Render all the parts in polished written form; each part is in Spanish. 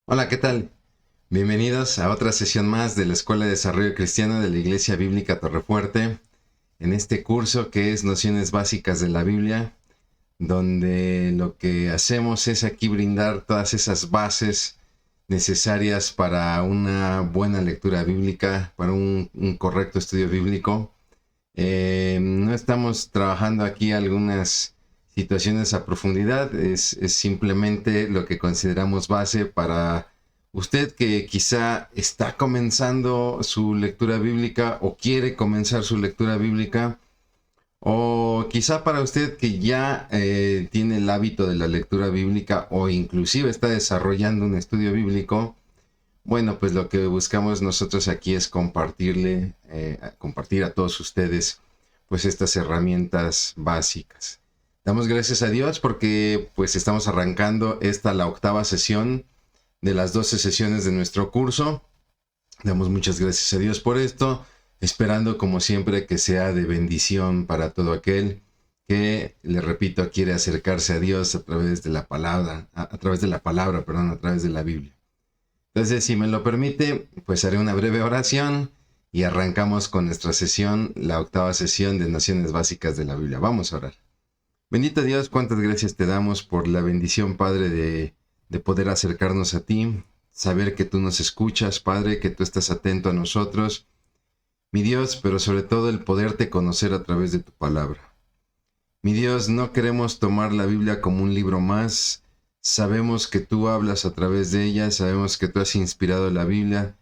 Hola, ¿qué tal? Bienvenidos a otra sesión más de la Escuela de Desarrollo Cristiano de la Iglesia Bíblica Torrefuerte, en este curso que es Nociones Básicas de la Biblia, donde lo que hacemos es aquí brindar todas esas bases necesarias para una buena lectura bíblica, para un correcto estudio bíblico. No estamos trabajando aquí algunas situaciones a profundidad, es simplemente lo que consideramos base para usted que quizá está comenzando su lectura bíblica o quiere comenzar su lectura bíblica, o quizá para usted que ya tiene el hábito de la lectura bíblica o inclusive está desarrollando un estudio bíblico. Bueno, pues lo que buscamos nosotros aquí es compartir a todos ustedes pues estas herramientas básicas. Damos gracias a Dios porque pues estamos arrancando la octava sesión de las 12 sesiones de nuestro curso. Damos muchas gracias a Dios por esto, esperando como siempre que sea de bendición para todo aquel que, le repito, quiere acercarse a Dios a través de la palabra, a través de la Biblia. Entonces, si me lo permite, pues haré una breve oración y arrancamos con nuestra sesión, la octava sesión de Nociones Básicas de la Biblia. Vamos a orar. Bendito Dios, cuántas gracias te damos por la bendición, Padre, de poder acercarnos a ti, saber que tú nos escuchas, Padre, que tú estás atento a nosotros, mi Dios, pero sobre todo el poderte conocer a través de tu palabra. Mi Dios, no queremos tomar la Biblia como un libro más. Sabemos que tú hablas a través de ella, sabemos que tú has inspirado la Biblia,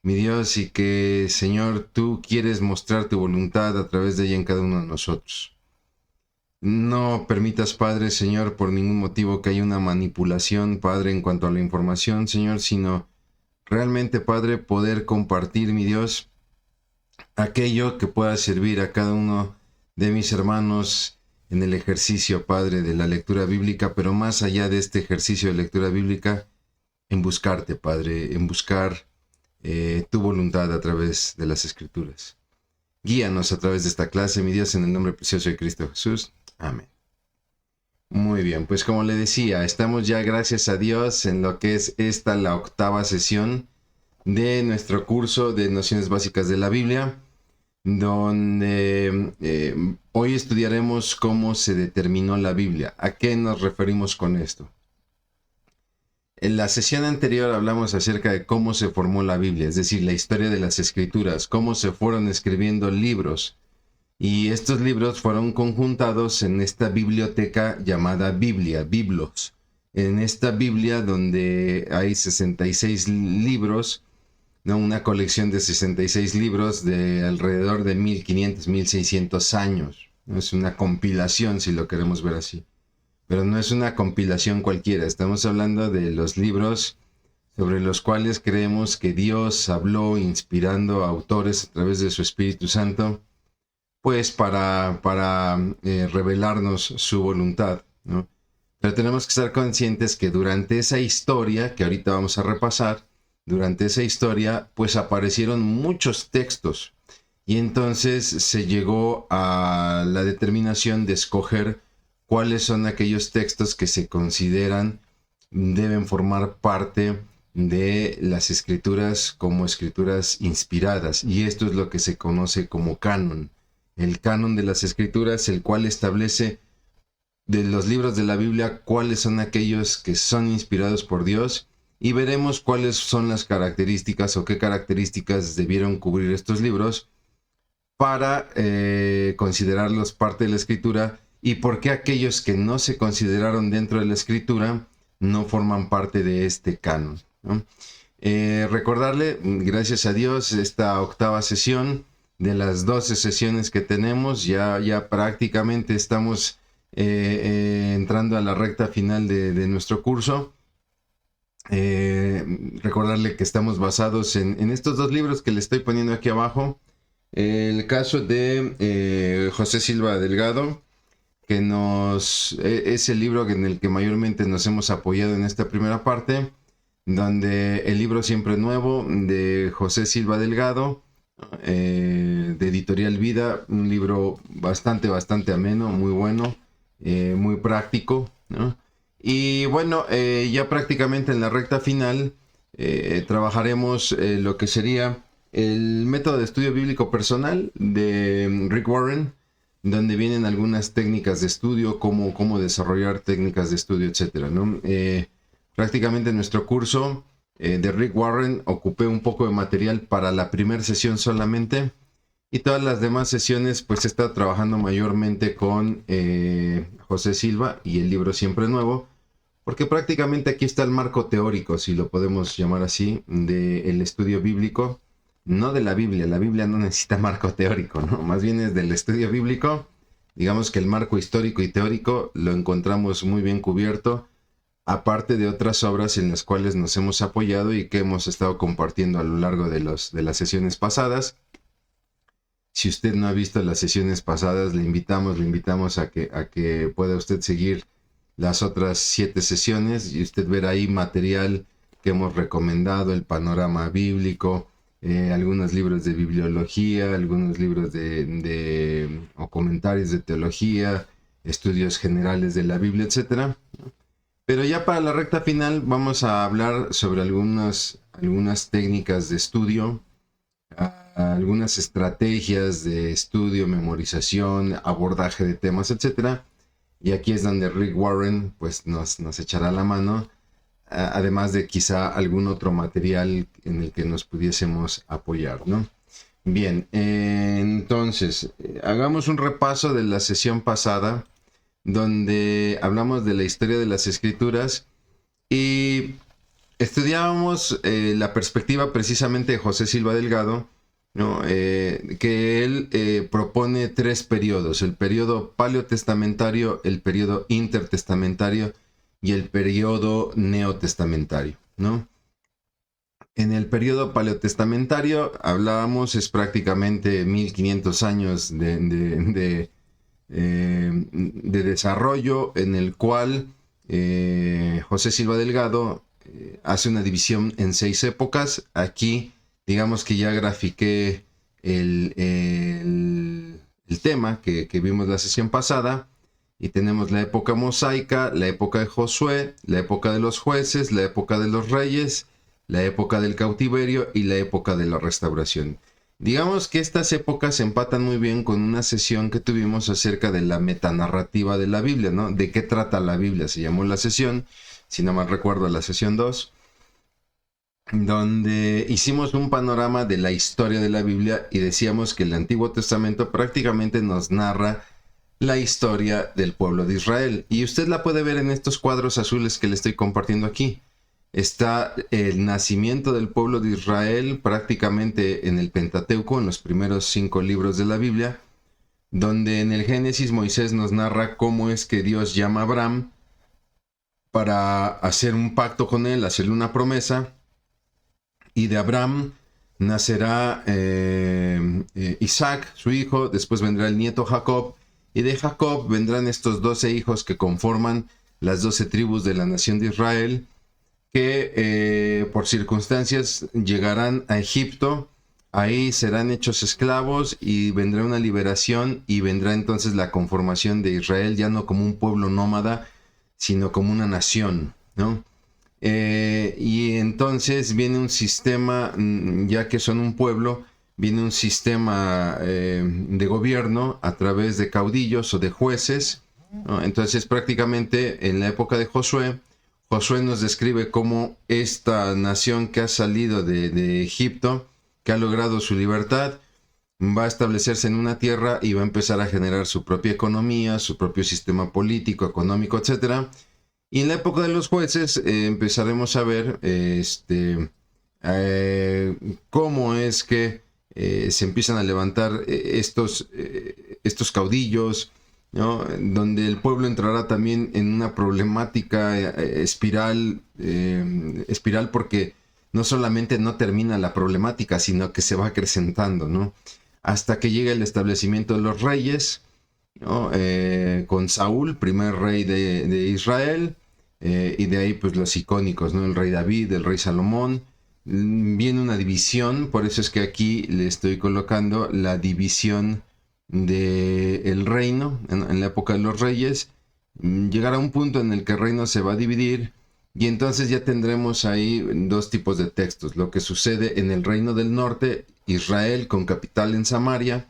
mi Dios, y que, Señor, tú quieres mostrar tu voluntad a través de ella en cada uno de nosotros. No permitas, Padre, Señor, por ningún motivo que haya una manipulación, Padre, en cuanto a la información, Señor, sino realmente, Padre, poder compartir, mi Dios, aquello que pueda servir a cada uno de mis hermanos en el ejercicio, Padre, de la lectura bíblica, pero más allá de este ejercicio de lectura bíblica, en buscarte, Padre, en buscar tu voluntad a través de las Escrituras. Guíanos a través de esta clase, mi Dios, en el nombre precioso de Cristo Jesús. Amén. Muy bien, pues como le decía, estamos ya, gracias a Dios, en lo que es la octava sesión de nuestro curso de Nociones Básicas de la Biblia, donde hoy estudiaremos cómo se determinó la Biblia. ¿A qué nos referimos con esto? En la sesión anterior hablamos acerca de cómo se formó la Biblia, es decir, la historia de las Escrituras, cómo se fueron escribiendo libros. Y estos libros fueron conjuntados en esta biblioteca llamada Biblia, Biblos. En esta Biblia donde hay 66 libros, ¿no? Una colección de 66 libros de alrededor de 1500, 1600 años. Es una compilación, si lo queremos ver así. Pero no es una compilación cualquiera. Estamos hablando de los libros sobre los cuales creemos que Dios habló inspirando a autores a través de su Espíritu Santo, pues para revelarnos su voluntad, ¿no? Pero tenemos que estar conscientes que durante esa historia, que ahorita vamos a repasar, durante esa historia, pues aparecieron muchos textos. Y entonces se llegó a la determinación de escoger cuáles son aquellos textos que se consideran deben formar parte de las escrituras como escrituras inspiradas. Y esto es lo que se conoce como canon. El canon de las escrituras, el cual establece de los libros de la Biblia cuáles son aquellos que son inspirados por Dios, y veremos cuáles son las características o qué características debieron cubrir estos libros para considerarlos parte de la escritura, y por qué aquellos que no se consideraron dentro de la escritura no forman parte de este canon, ¿no? Recordarle, gracias a Dios, esta octava sesión de las 12 sesiones que tenemos, ya prácticamente estamos entrando a la recta final de nuestro curso. Recordarle que estamos basados en estos dos libros que le estoy poniendo aquí abajo. El caso de José Silva Delgado, que es el libro en el que mayormente nos hemos apoyado en esta primera parte, donde el libro Siempre Nuevo de José Silva Delgado, de Editorial Vida, un libro bastante ameno, muy bueno, muy práctico, ¿no? Y bueno, ya prácticamente en la recta final trabajaremos lo que sería el método de estudio bíblico personal de Rick Warren, donde vienen algunas técnicas de estudio, cómo desarrollar técnicas de estudio, etcétera, ¿no? Prácticamente en nuestro curso de Rick Warren ocupé un poco de material para la primera sesión solamente, y todas las demás sesiones pues está trabajando mayormente con José Silva y el libro Siempre Nuevo, porque prácticamente aquí está el marco teórico, si lo podemos llamar así, del estudio bíblico, no de la Biblia. La Biblia no necesita marco teórico, ¿no? Más bien es del estudio bíblico. Digamos que el marco histórico y teórico lo encontramos muy bien cubierto, aparte de otras obras en las cuales nos hemos apoyado y que hemos estado compartiendo a lo largo de las sesiones pasadas. Si usted no ha visto las sesiones pasadas, le invitamos a que pueda usted seguir las otras 7 sesiones y usted verá ahí material que hemos recomendado, el panorama bíblico, algunos libros de bibliología, algunos libros o comentarios de teología, estudios generales de la Biblia, etcétera. Pero ya para la recta final vamos a hablar sobre algunas técnicas de estudio, algunas estrategias de estudio, memorización, abordaje de temas, etcétera. Y aquí es donde Rick Warren pues nos echará la mano, además de quizá algún otro material en el que nos pudiésemos apoyar, ¿no? Bien, entonces, hagamos un repaso de la sesión pasada, donde hablamos de la historia de las Escrituras y estudiábamos la perspectiva precisamente de José Silva Delgado, ¿no? Que él propone 3 periodos: el periodo paleotestamentario, el periodo intertestamentario y el periodo neotestamentario, ¿no? En el periodo paleotestamentario hablábamos, es prácticamente 1500 años de desarrollo, en el cual José Silva Delgado hace una división en 6 épocas. Aquí digamos que ya grafiqué el tema que vimos la sesión pasada, y tenemos la época mosaica, la época de Josué, la época de los jueces, la época de los reyes, la época del cautiverio y la época de la restauración. Digamos que estas épocas empatan muy bien con una sesión que tuvimos acerca de la metanarrativa de la Biblia, ¿no? ¿De qué trata la Biblia? Se llamó la sesión, si no mal recuerdo, la sesión 2, donde hicimos un panorama de la historia de la Biblia y decíamos que el Antiguo Testamento prácticamente nos narra la historia del pueblo de Israel. Y usted la puede ver en estos cuadros azules que le estoy compartiendo aquí. Está el nacimiento del pueblo de Israel prácticamente en el Pentateuco, en los primeros 5 libros de la Biblia, donde en el Génesis Moisés nos narra cómo es que Dios llama a Abraham para hacer un pacto con él, hacerle una promesa, y de Abraham nacerá Isaac, su hijo, después vendrá el nieto Jacob, y de Jacob vendrán estos 12 hijos que conforman las 12 tribus de la nación de Israel, que por circunstancias llegarán a Egipto, ahí serán hechos esclavos y vendrá una liberación y vendrá entonces la conformación de Israel, ya no como un pueblo nómada, sino como una nación, ¿no? Y entonces viene un sistema, ya que son un pueblo, viene un sistema de gobierno a través de caudillos o de jueces, ¿no? Entonces prácticamente en la época de Josué nos describe cómo esta nación que ha salido de Egipto, que ha logrado su libertad, va a establecerse en una tierra y va a empezar a generar su propia economía, su propio sistema político, económico, etcétera. Y en la época de los jueces empezaremos a ver cómo es que se empiezan a levantar estos caudillos, ¿no? Donde el pueblo entrará también en una problemática espiral porque no solamente no termina la problemática, sino que se va acrecentando, ¿no? Hasta que llega el establecimiento de los reyes, ¿no? Con Saúl, primer rey de Israel, y de ahí pues los icónicos, ¿no? El rey David, el rey Salomón. Viene una división, por eso es que aquí le estoy colocando la división del reino en la época de los reyes. Llegará un punto en el que el reino se va a dividir Y entonces ya tendremos ahí dos tipos de textos: lo que sucede en el reino del norte, Israel con capital en Samaria,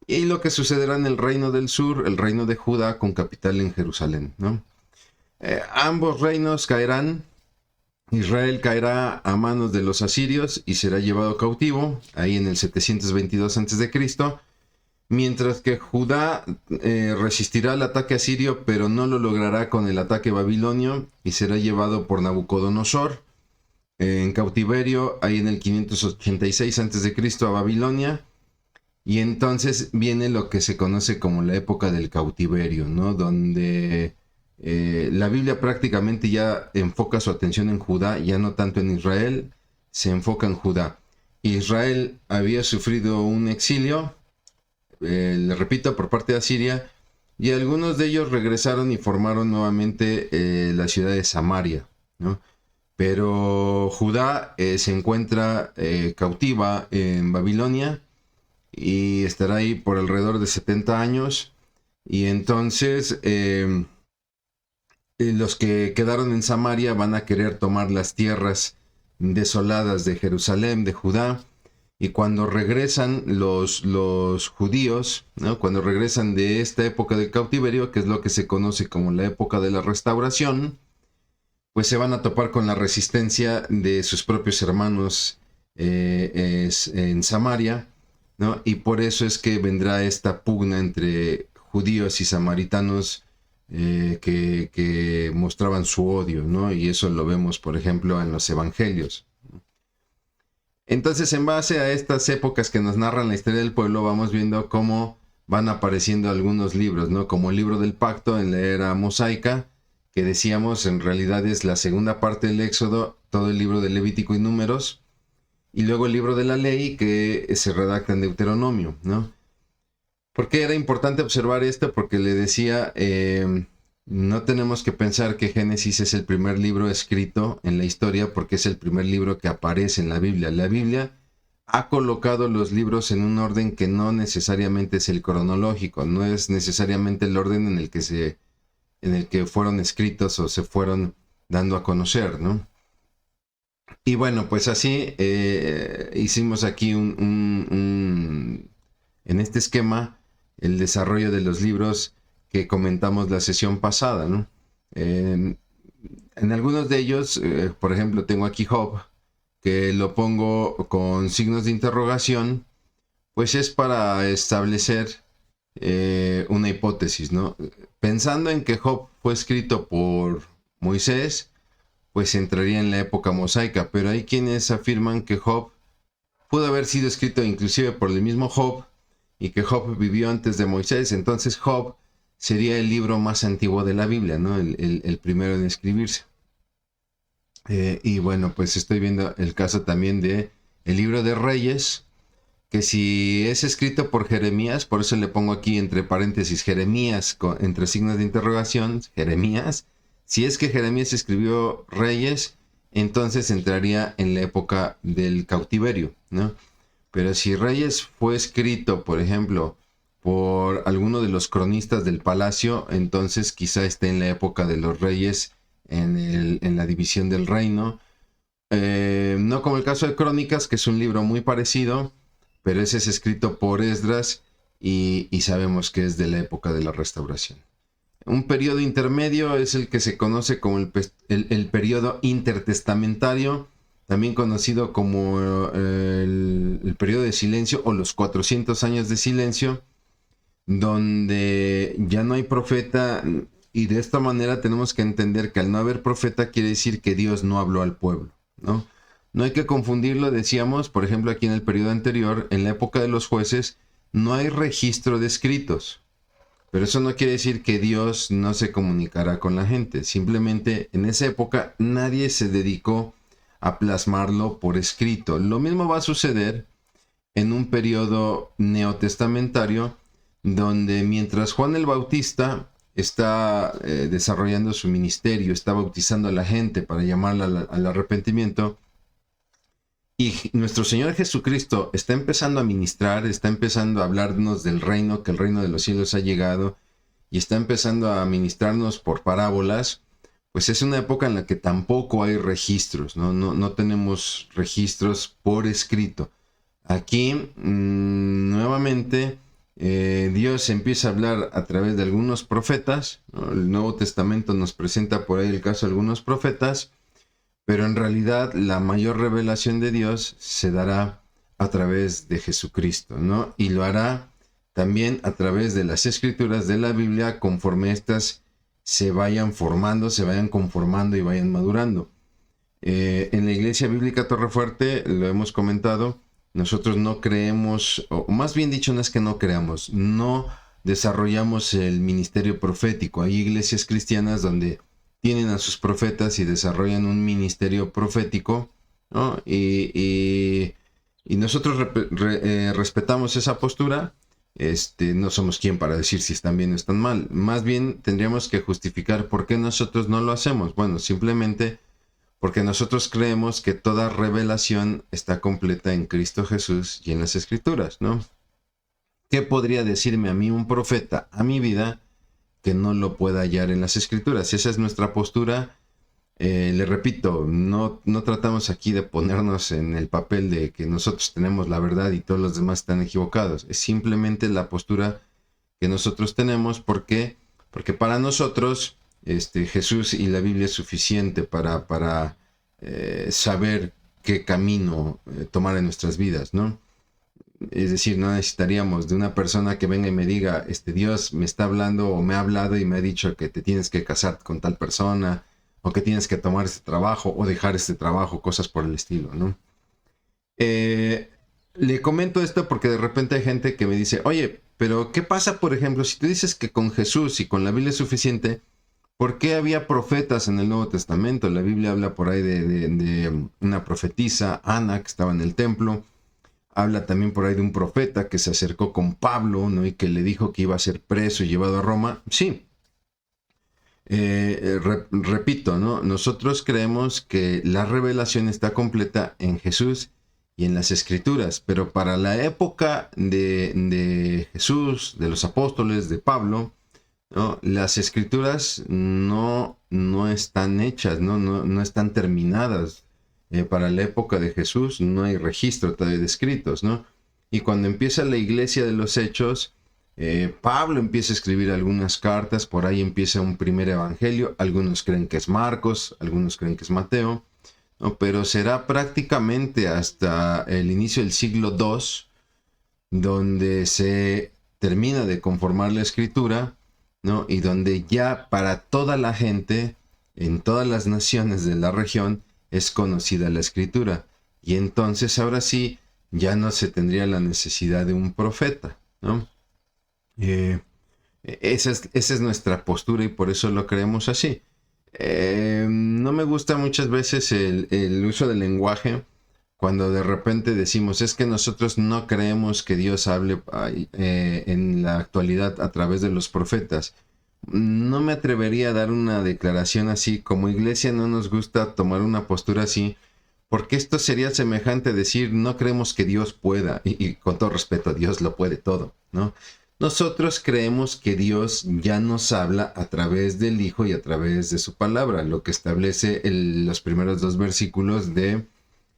y lo que sucederá en el reino del sur, el reino de Judá con capital en Jerusalén, ¿no? Ambos reinos caerán. Israel caerá a manos de los asirios y será llevado cautivo, ahí en el 722 a.C., mientras que Judá resistirá el ataque asirio, pero no lo logrará con el ataque babilonio y será llevado por Nabucodonosor en cautiverio, ahí en el 586 a.C. a Babilonia. Y entonces viene lo que se conoce como la época del cautiverio, ¿no? Donde la Biblia prácticamente ya enfoca su atención en Judá, ya no tanto en Israel, se enfoca en Judá. Israel había sufrido un exilio, le repito, por parte de Asiria, y algunos de ellos regresaron y formaron nuevamente la ciudad de Samaria, ¿no? Pero Judá se encuentra cautiva en Babilonia y estará ahí por alrededor de 70 años. Y entonces los que quedaron en Samaria van a querer tomar las tierras desoladas de Jerusalén, de Judá. Y cuando regresan los judíos, ¿no? Cuando regresan de esta época del cautiverio, que es lo que se conoce como la época de la restauración, pues se van a topar con la resistencia de sus propios hermanos en Samaria, ¿no? Y por eso es que vendrá esta pugna entre judíos y samaritanos que mostraban su odio, ¿no? Y eso lo vemos, por ejemplo, en los evangelios. Entonces, en base a estas épocas que nos narran la historia del pueblo, vamos viendo cómo van apareciendo algunos libros, ¿no? Como el libro del pacto en la era mosaica, que decíamos en realidad es la segunda parte del Éxodo, todo el libro de Levítico y Números, y luego el libro de la ley que se redacta en Deuteronomio, ¿no? ¿Por qué era importante observar esto? Porque le decía, no tenemos que pensar que Génesis es el primer libro escrito en la historia, porque es el primer libro que aparece en la Biblia. La Biblia ha colocado los libros en un orden que no necesariamente es el cronológico, no es necesariamente el orden en el que fueron escritos o se fueron dando a conocer, ¿no? Y bueno, pues así hicimos aquí en este esquema el desarrollo de los libros que comentamos la sesión pasada, ¿no? En algunos de ellos, por ejemplo, tengo aquí Job, que lo pongo con signos de interrogación, pues es para establecer una hipótesis, ¿no? Pensando en que Job fue escrito por Moisés, pues entraría en la época mosaica, pero hay quienes afirman que Job pudo haber sido escrito inclusive por el mismo Job y que Job vivió antes de Moisés. Entonces Job sería el libro más antiguo de la Biblia, ¿no? El primero en escribirse. Y bueno, pues estoy viendo el caso también de el libro de Reyes, que si es escrito por Jeremías, por eso le pongo aquí entre paréntesis Jeremías, entre signos de interrogación, Jeremías. Si es que Jeremías escribió Reyes, entonces entraría en la época del cautiverio, ¿no? Pero si Reyes fue escrito, por ejemplo, por alguno de los cronistas del palacio, entonces quizá esté en la época de los reyes en la división del reino. No como el caso de Crónicas, que es un libro muy parecido, pero ese es escrito por Esdras y sabemos que es de la época de la restauración. Un periodo intermedio es el que se conoce como el periodo intertestamentario, también conocido como el periodo de silencio o los 400 años de silencio, donde ya no hay profeta, y de esta manera tenemos que entender que al no haber profeta quiere decir que Dios no habló al pueblo, ¿no? No hay que confundirlo, decíamos, por ejemplo, aquí en el periodo anterior, en la época de los jueces, no hay registro de escritos. Pero eso no quiere decir que Dios no se comunicará con la gente. Simplemente en esa época nadie se dedicó a plasmarlo por escrito. Lo mismo va a suceder en un periodo neotestamentario, donde mientras Juan el Bautista está desarrollando su ministerio, está bautizando a la gente para llamarla al arrepentimiento, y nuestro Señor Jesucristo está empezando a ministrar, está empezando a hablarnos del reino, que el reino de los cielos ha llegado, y está empezando a ministrarnos por parábolas, pues es una época en la que tampoco hay registros, no tenemos registros por escrito. Aquí, nuevamente, Dios empieza a hablar a través de algunos profetas, ¿no? El Nuevo Testamento nos presenta por ahí el caso de algunos profetas, pero en realidad la mayor revelación de Dios se dará a través de Jesucristo, ¿no? Y lo hará también a través de las escrituras de la Biblia, conforme éstas se vayan formando, se vayan conformando y vayan madurando. En la Iglesia Bíblica Torrefuerte, lo hemos comentado, nosotros no creemos, o más bien dicho, no es que no creamos, no desarrollamos el ministerio profético. Hay iglesias cristianas donde tienen a sus profetas y desarrollan un ministerio profético, ¿no? Y nosotros respetamos esa postura. No somos quien para decir si están bien o están mal. Más bien tendríamos que justificar por qué nosotros no lo hacemos. Bueno, simplemente porque nosotros creemos que toda revelación está completa en Cristo Jesús y en las Escrituras, ¿no? ¿Qué podría decirme a mí un profeta a mi vida que no lo pueda hallar en las Escrituras? Esa es nuestra postura. Le repito, no tratamos aquí de ponernos en el papel de que nosotros tenemos la verdad y todos los demás están equivocados. Es simplemente la postura que nosotros tenemos. ¿Por qué? Porque para nosotros Jesús y la Biblia es suficiente para saber qué camino tomar en nuestras vidas, ¿no? Es decir, no necesitaríamos de una persona que venga y me diga, Dios me está hablando o me ha hablado y me ha dicho que te tienes que casar con tal persona, o que tienes que tomar este trabajo o dejar este trabajo, cosas por el estilo, ¿no? Le comento esto porque de repente hay gente que me dice, oye, pero ¿qué pasa, por ejemplo, si tú dices que con Jesús y con la Biblia es suficiente? ¿Por qué había profetas en el Nuevo Testamento? La Biblia habla por ahí de una profetisa, Ana, que estaba en el templo. Habla también por ahí de un profeta que se acercó con Pablo, ¿no? Y que le dijo que iba a ser preso y llevado a Roma. Sí. Repito, ¿no? Nosotros creemos que la revelación está completa en Jesús y en las Escrituras, pero para la época de Jesús, de los apóstoles, de Pablo, ¿no? Las Escrituras no están hechas, no están terminadas. Para la época de Jesús no hay registro todavía de escritos, ¿no? Y cuando empieza la iglesia de los Hechos, Pablo empieza a escribir algunas cartas, por ahí empieza un primer evangelio, algunos creen que es Marcos, algunos creen que es Mateo, ¿no? Pero será prácticamente hasta el inicio del siglo II donde se termina de conformar la escritura, ¿no? Y donde ya para toda la gente, en todas las naciones de la región, es conocida la escritura. Y entonces ahora sí, ya no se tendría la necesidad de un profeta, ¿no? Esa es nuestra postura y por eso lo creemos así. No me gusta muchas veces el uso del lenguaje cuando de repente decimos, es que nosotros no creemos que Dios hable en la actualidad a través de los profetas. No me atrevería a dar una declaración así. Como iglesia no nos gusta tomar una postura así, porque esto sería semejante a decir, no creemos que Dios pueda, y con todo respeto, Dios lo puede todo, ¿no? Nosotros creemos que Dios ya nos habla a través del Hijo y a través de su palabra, lo que establece los primeros 2 versículos de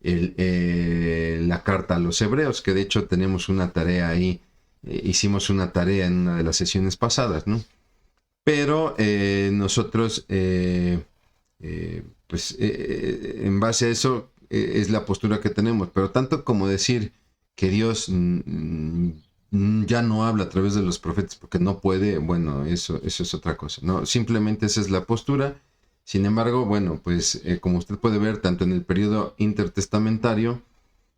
la carta a los Hebreos, que de hecho tenemos una tarea ahí, hicimos una tarea en una de las sesiones pasadas, ¿no? Pero nosotros, en base a eso, es la postura que tenemos. Pero tanto como decir que Dios ya no habla a través de los profetas porque no puede, bueno, eso es otra cosa, ¿no? Simplemente esa es la postura. Sin embargo, bueno, pues como usted puede ver, tanto en el periodo intertestamentario,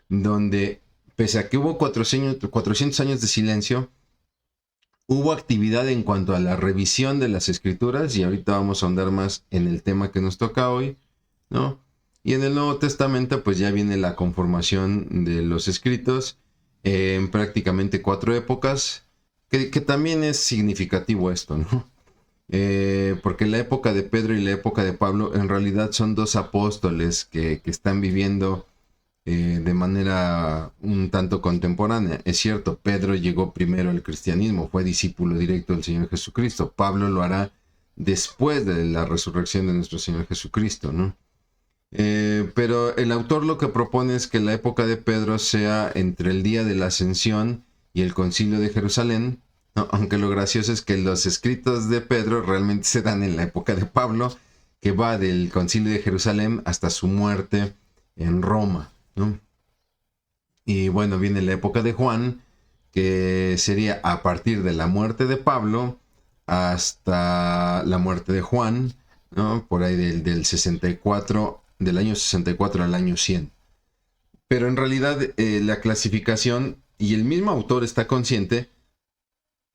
donde pese a que hubo 400 años de silencio, hubo actividad en cuanto a la revisión de las escrituras, y ahorita vamos a ahondar más en el tema que nos toca hoy, ¿no? Y en el Nuevo Testamento pues ya viene la conformación de los escritos en prácticamente 4 épocas, que también es significativo esto, ¿no? Porque la época de Pedro y la época de Pablo en realidad son 2 apóstoles que están viviendo de manera un tanto contemporánea. Es cierto, Pedro llegó primero al cristianismo, fue discípulo directo del Señor Jesucristo. Pablo lo hará después de la resurrección de nuestro Señor Jesucristo, ¿no? Pero el autor lo que propone es que la época de Pedro sea entre el día de la Ascensión y el Concilio de Jerusalén, ¿no? Aunque lo gracioso es que los escritos de Pedro realmente se dan en la época de Pablo, que va del Concilio de Jerusalén hasta su muerte en Roma, ¿no? Y bueno, viene la época de Juan, que sería a partir de la muerte de Pablo hasta la muerte de Juan, ¿no? Por ahí del 64, del año 64 al año 100. Pero en realidad la clasificación, y el mismo autor está consciente,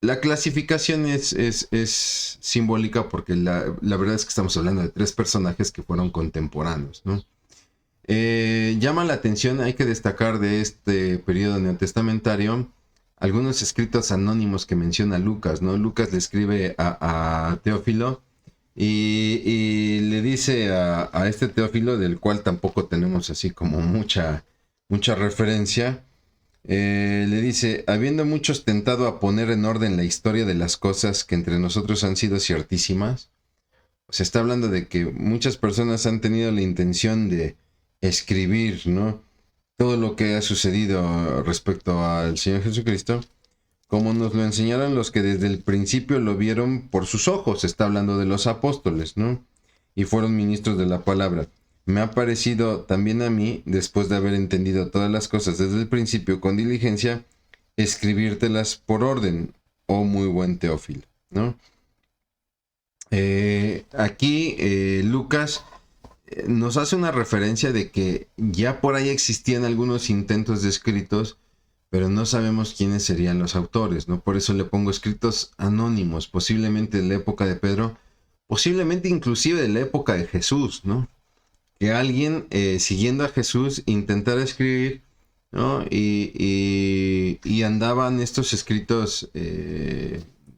la clasificación es simbólica porque la verdad es que estamos hablando de 3 personajes que fueron contemporáneos, ¿no? Llama la atención, hay que destacar de este periodo neotestamentario algunos escritos anónimos que menciona Lucas, ¿no? Lucas le escribe a Teófilo y le dice a este Teófilo, del cual tampoco tenemos así como mucha referencia, le dice: habiendo muchos tentado a poner en orden la historia de las cosas que entre nosotros han sido ciertísimas. Se está hablando de que muchas personas han tenido la intención de escribir, ¿no?, todo lo que ha sucedido respecto al Señor Jesucristo, como nos lo enseñaron los que desde el principio lo vieron por sus ojos. Está hablando de los apóstoles, ¿no? Y fueron ministros de la palabra. Me ha parecido también a mí, después de haber entendido todas las cosas desde el principio con diligencia, escribírtelas por orden, oh muy buen Teófilo, ¿no? Aquí Lucas nos hace una referencia de que ya por ahí existían algunos intentos de escritos, pero no sabemos quiénes serían los autores, ¿no? Por eso le pongo escritos anónimos, posiblemente de la época de Pedro, posiblemente inclusive de la época de Jesús, ¿no? Que alguien siguiendo a Jesús intentara escribir, ¿no? Y andaban estos escritos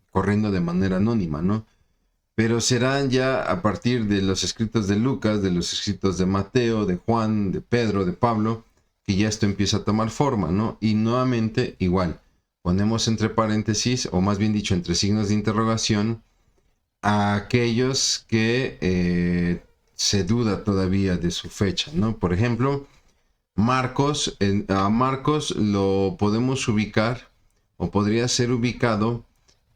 corriendo de manera anónima, ¿no? Pero serán ya a partir de los escritos de Lucas, de los escritos de Mateo, de Juan, de Pedro, de Pablo, que ya esto empieza a tomar forma, ¿no? Y nuevamente, igual, ponemos entre paréntesis, o más bien dicho, entre signos de interrogación, a aquellos que se duda todavía de su fecha, ¿no? Por ejemplo, Marcos, a Marcos lo podemos ubicar, o podría ser ubicado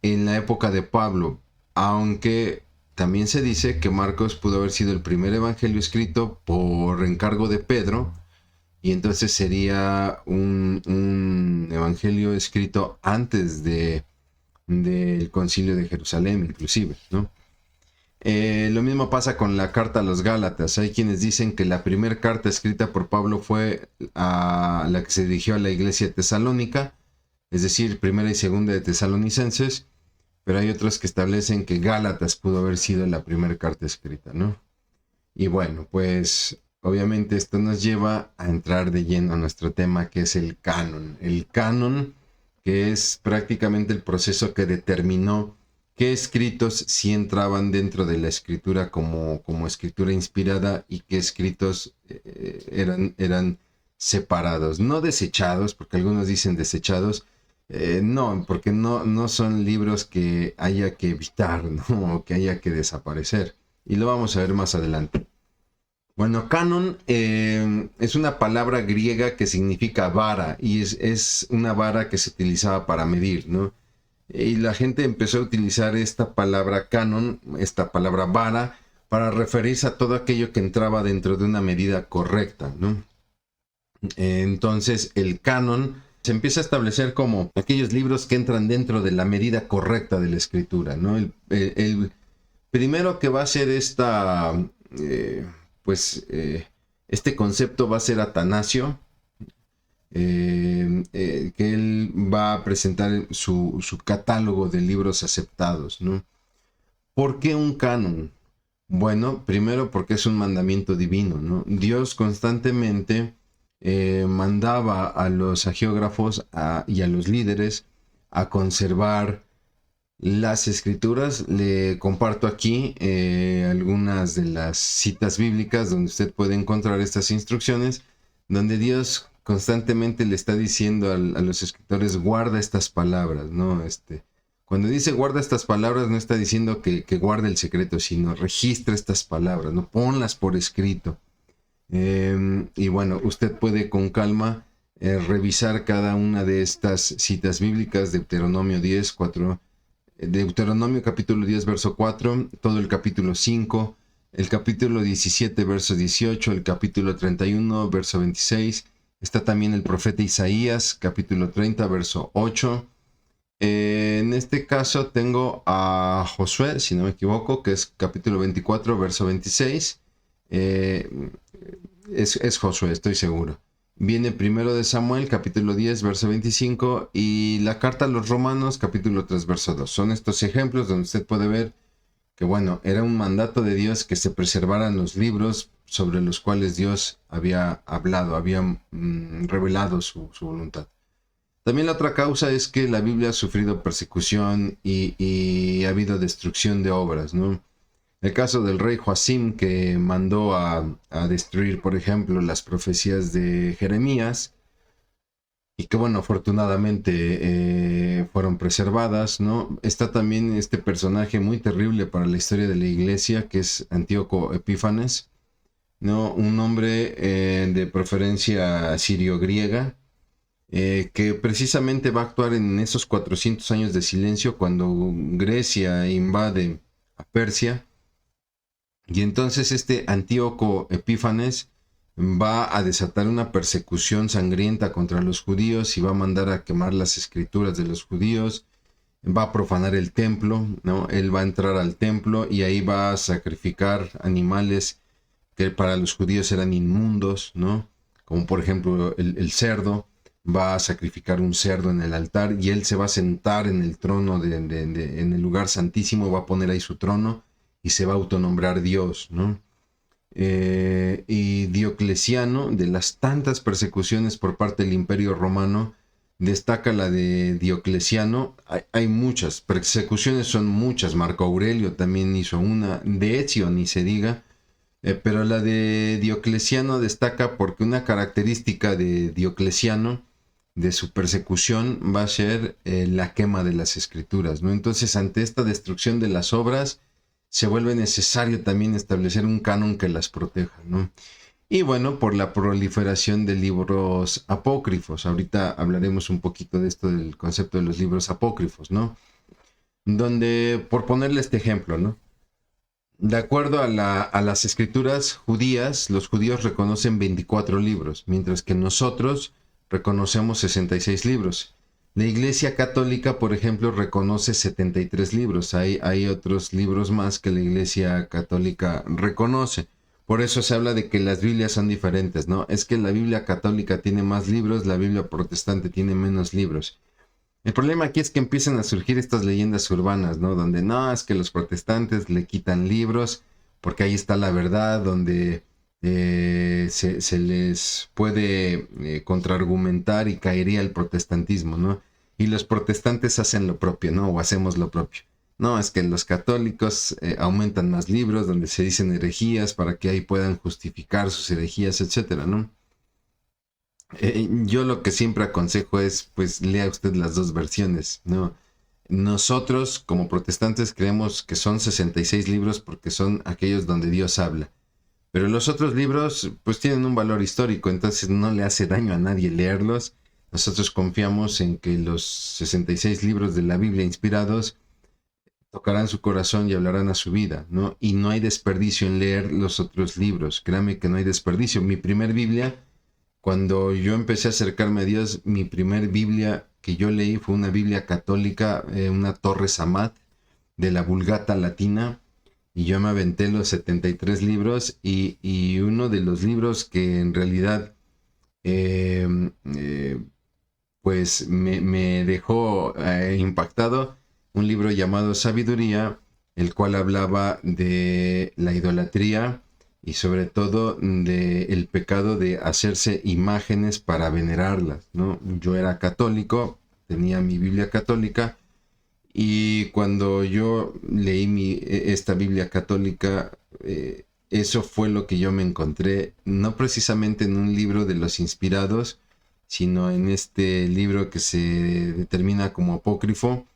en la época de Pablo, aunque también se dice que Marcos pudo haber sido el primer evangelio escrito por encargo de Pedro, y entonces sería un evangelio escrito antes del concilio de Jerusalén, inclusive, ¿no? Lo mismo pasa con la carta a los Gálatas. Hay quienes dicen que la primera carta escrita por Pablo fue a la que se dirigió a la iglesia de Tesalónica, es decir, primera y segunda de Tesalonicenses, pero hay otros que establecen que Gálatas pudo haber sido la primera carta escrita, ¿no? Y bueno, pues obviamente esto nos lleva a entrar de lleno a nuestro tema, que es el canon. El canon, que es prácticamente el proceso que determinó qué escritos sí entraban dentro de la escritura como escritura inspirada y qué escritos eran separados, no desechados, porque algunos dicen desechados. No, porque no son libros que haya que evitar, ¿no? O que haya que desaparecer. Y lo vamos a ver más adelante. Bueno, canon es una palabra griega que significa vara, y es una vara que se utilizaba para medir, ¿no? Y la gente empezó a utilizar esta palabra canon, esta palabra vara, para referirse a todo aquello que entraba dentro de una medida correcta, ¿no? Entonces, el canon se empieza a establecer como aquellos libros que entran dentro de la medida correcta de la escritura, ¿no? El primero que va a ser este concepto va a ser Atanasio, que él va a presentar su catálogo de libros aceptados, ¿no? ¿Por qué un canon? Bueno, primero porque es un mandamiento divino, ¿no? Dios constantemente mandaba a los hagiógrafos y a los líderes a conservar las escrituras. Le comparto aquí algunas de las citas bíblicas donde usted puede encontrar estas instrucciones, donde Dios constantemente le está diciendo a los escritores: guarda estas palabras, ¿no? Cuando dice guarda estas palabras, no está diciendo que guarde el secreto, sino registra estas palabras, no ponlas por escrito. Y bueno, usted puede con calma revisar cada una de estas citas bíblicas, Deuteronomio 10, 4, Deuteronomio capítulo 10, verso 4, todo el capítulo 5, el capítulo 17, verso 18, el capítulo 31, verso 26. Está también el profeta Isaías, capítulo 30, verso 8. En este caso tengo a Josué, si no me equivoco, que es capítulo 24, verso 26. Es Josué, estoy seguro. Viene primero de Samuel, capítulo 10, verso 25, y la carta a los Romanos, capítulo 3, verso 2. Son estos ejemplos donde usted puede ver que, bueno, era un mandato de Dios que se preservaran los libros sobre los cuales Dios había hablado, había revelado su voluntad. También la otra causa es que la Biblia ha sufrido persecución y ha habido destrucción de obras, ¿no? El caso del rey Joacim, que mandó a destruir, por ejemplo, las profecías de Jeremías, y que, bueno, afortunadamente fueron preservadas, ¿no? Está también este personaje muy terrible para la historia de la iglesia, que es Antíoco Epífanes, ¿no? Un hombre de preferencia sirio-griega, que precisamente va a actuar en esos 400 años de silencio cuando Grecia invade a Persia. Y entonces este Antíoco Epífanes va a desatar una persecución sangrienta contra los judíos y va a mandar a quemar las escrituras de los judíos, va a profanar el templo, ¿no? Él va a entrar al templo y ahí va a sacrificar animales que para los judíos eran inmundos, ¿no? Como por ejemplo el cerdo. Va a sacrificar un cerdo en el altar y él se va a sentar en el trono, en el lugar santísimo, va a poner ahí su trono y se va a autonombrar Dios, ¿no? Y Diocleciano, de las tantas persecuciones por parte del Imperio Romano, destaca la de Diocleciano. Hay muchas persecuciones, son muchas. Marco Aurelio también hizo una, de Ezio ni se diga. Pero la de Diocleciano destaca porque una característica de Diocleciano, de su persecución, va a ser la quema de las escrituras, ¿no? Entonces, ante esta destrucción de las obras, se vuelve necesario también establecer un canon que las proteja, ¿no? Y bueno, por la proliferación de libros apócrifos. Ahorita hablaremos un poquito de esto, del concepto de los libros apócrifos, ¿no? Donde, por ponerle este ejemplo, ¿no? De acuerdo a las escrituras judías, los judíos reconocen 24 libros, mientras que nosotros reconocemos 66 libros. La Iglesia Católica, por ejemplo, reconoce 73 libros. Hay otros libros más que la Iglesia Católica reconoce. Por eso se habla de que las Biblias son diferentes, ¿no? Es que la Biblia Católica tiene más libros, la Biblia Protestante tiene menos libros. El problema aquí es que empiezan a surgir estas leyendas urbanas, ¿no? Donde no, es que los protestantes le quitan libros porque ahí está la verdad, donde se les puede contraargumentar y caería el protestantismo, ¿no? Y los protestantes hacen lo propio, ¿no? O hacemos lo propio. No, es que los católicos aumentan más libros donde se dicen herejías para que ahí puedan justificar sus herejías, etcétera, ¿no? Yo lo que siempre aconsejo es, pues, lea usted las dos versiones, ¿no? Nosotros, como protestantes, creemos que son 66 libros porque son aquellos donde Dios habla. Pero los otros libros, pues, tienen un valor histórico, entonces no le hace daño a nadie leerlos. Nosotros confiamos en que los 66 libros de la Biblia inspirados tocarán su corazón y hablarán a su vida, ¿no? Y no hay desperdicio en leer los otros libros. Créame que no hay desperdicio. Mi primer Biblia, cuando yo empecé a acercarme a Dios, mi primer Biblia que yo leí fue una Biblia católica, una Torre Samat de la Vulgata Latina, y yo me aventé los 73 libros y uno de los libros que en realidad pues me dejó impactado, un libro llamado Sabiduría, el cual hablaba de la idolatría y sobre todo del pecado de hacerse imágenes para venerarlas, ¿no? Yo era católico, tenía mi Biblia católica, y cuando yo leí esta Biblia católica, eso fue lo que yo me encontré, no precisamente en un libro de los inspirados, sino en este libro que se determina como apócrifo,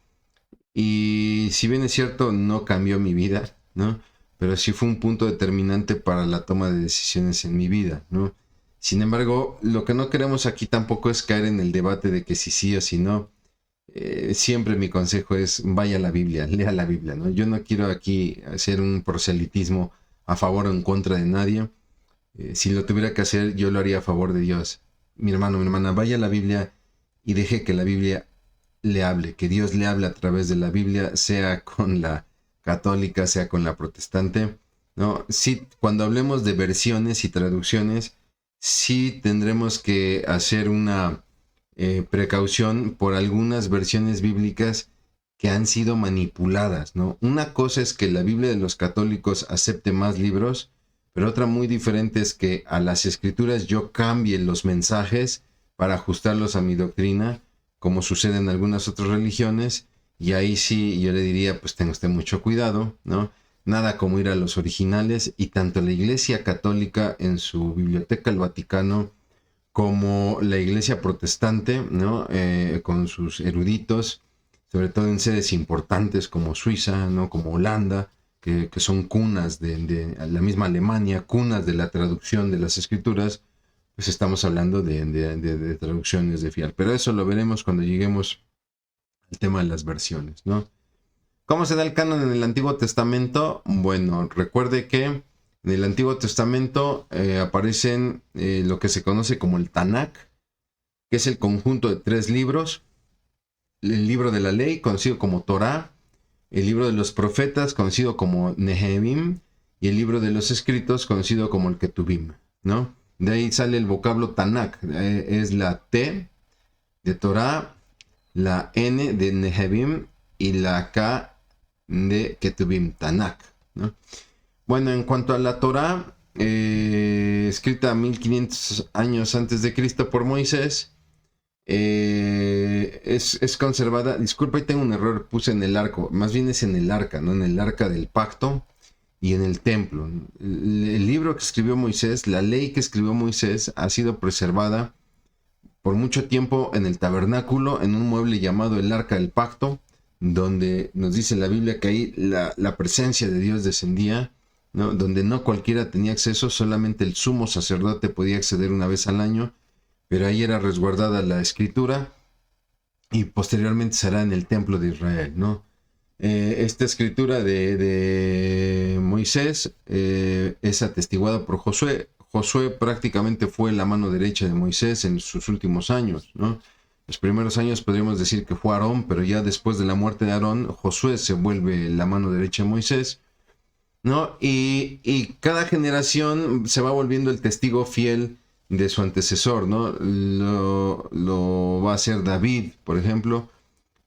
Y si bien es cierto, no cambió mi vida, ¿no? Pero sí fue un punto determinante para la toma de decisiones en mi vida, ¿no? Sin embargo, lo que no queremos aquí tampoco es caer en el debate de que si sí o si no. Siempre mi consejo es vaya a la Biblia, lea la Biblia, ¿no? Yo no quiero aquí hacer un proselitismo a favor o en contra de nadie. Si lo tuviera que hacer, yo lo haría a favor de Dios. Mi hermano, mi hermana, vaya a la Biblia y deje que la Biblia le hable, que Dios le hable a través de la Biblia, sea con la católica, sea con la protestante, ¿no? Sí, cuando hablemos de versiones y traducciones, sí tendremos que hacer una precaución por algunas versiones bíblicas que han sido manipuladas, ¿no? Una cosa es que la Biblia de los católicos acepte más libros, pero otra muy diferente es que a las escrituras yo cambie los mensajes para ajustarlos a mi doctrina, como sucede en algunas otras religiones, y ahí sí yo le diría, pues tenga usted mucho cuidado, ¿no? Nada como ir a los originales, y tanto la Iglesia Católica en su Biblioteca del Vaticano como la Iglesia Protestante, ¿no? Con sus eruditos, sobre todo en sedes importantes como Suiza, ¿no? Como Holanda, que son cunas de la misma Alemania, cunas de la traducción de las escrituras, pues estamos hablando de traducciones de fiar. Pero eso lo veremos cuando lleguemos al tema de las versiones, ¿no? ¿Cómo se da el canon en el Antiguo Testamento? Bueno, recuerde que en el Antiguo Testamento aparecen lo que se conoce como el Tanakh, que es el conjunto de 3 libros. El libro de la ley, conocido como Torá, el libro de los profetas, conocido como Nehemim, y el libro de los escritos, conocido como el Ketubim, ¿no? De ahí sale el vocablo Tanakh, es la T de Torá, la N de Nehemim y la K de Ketubim, Tanakh, ¿no? Bueno, en cuanto a la Torá, escrita 1500 años antes de Cristo por Moisés, es conservada. Disculpa, ahí tengo un error, puse en el arco, más bien es en el arca, ¿no? En el arca del pacto y en el templo. El libro que escribió Moisés, la ley que escribió Moisés, ha sido preservada por mucho tiempo en el tabernáculo, en un mueble llamado el arca del pacto, donde nos dice la Biblia que ahí la presencia de Dios descendía, ¿no? Donde no cualquiera tenía acceso, solamente el sumo sacerdote podía acceder una vez al año, pero ahí era resguardada la escritura y posteriormente será en el templo de Israel, ¿no? Esta escritura de Moisés es atestiguada por Josué. Josué prácticamente fue la mano derecha de Moisés en sus últimos años, ¿no? Los primeros años podríamos decir que fue Aarón, pero ya después de la muerte de Aarón, Josué se vuelve la mano derecha de Moisés, ¿no? Y cada generación se va volviendo el testigo fiel de su antecesor, ¿no? Lo va a hacer David, por ejemplo,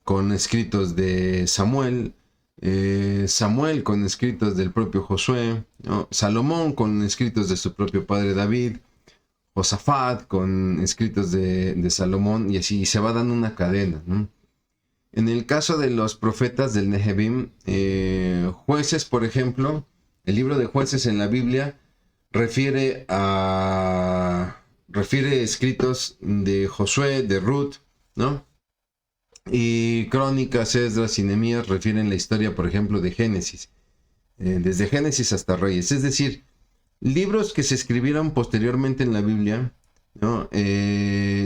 con escritos de Samuel, Samuel con escritos del propio Josué, ¿no? Salomón con escritos de su propio padre David, Josafat con escritos de Salomón, y así se va dando una cadena, ¿no? En el caso de los profetas del Nehemim, jueces, por ejemplo, el libro de jueces en la Biblia refiere escritos de Josué, de Ruth, ¿no? Y Crónicas, Esdras y Nehemías refieren la historia, por ejemplo, de Génesis, desde Génesis hasta Reyes. Es decir, libros que se escribieron posteriormente en la Biblia, ¿no?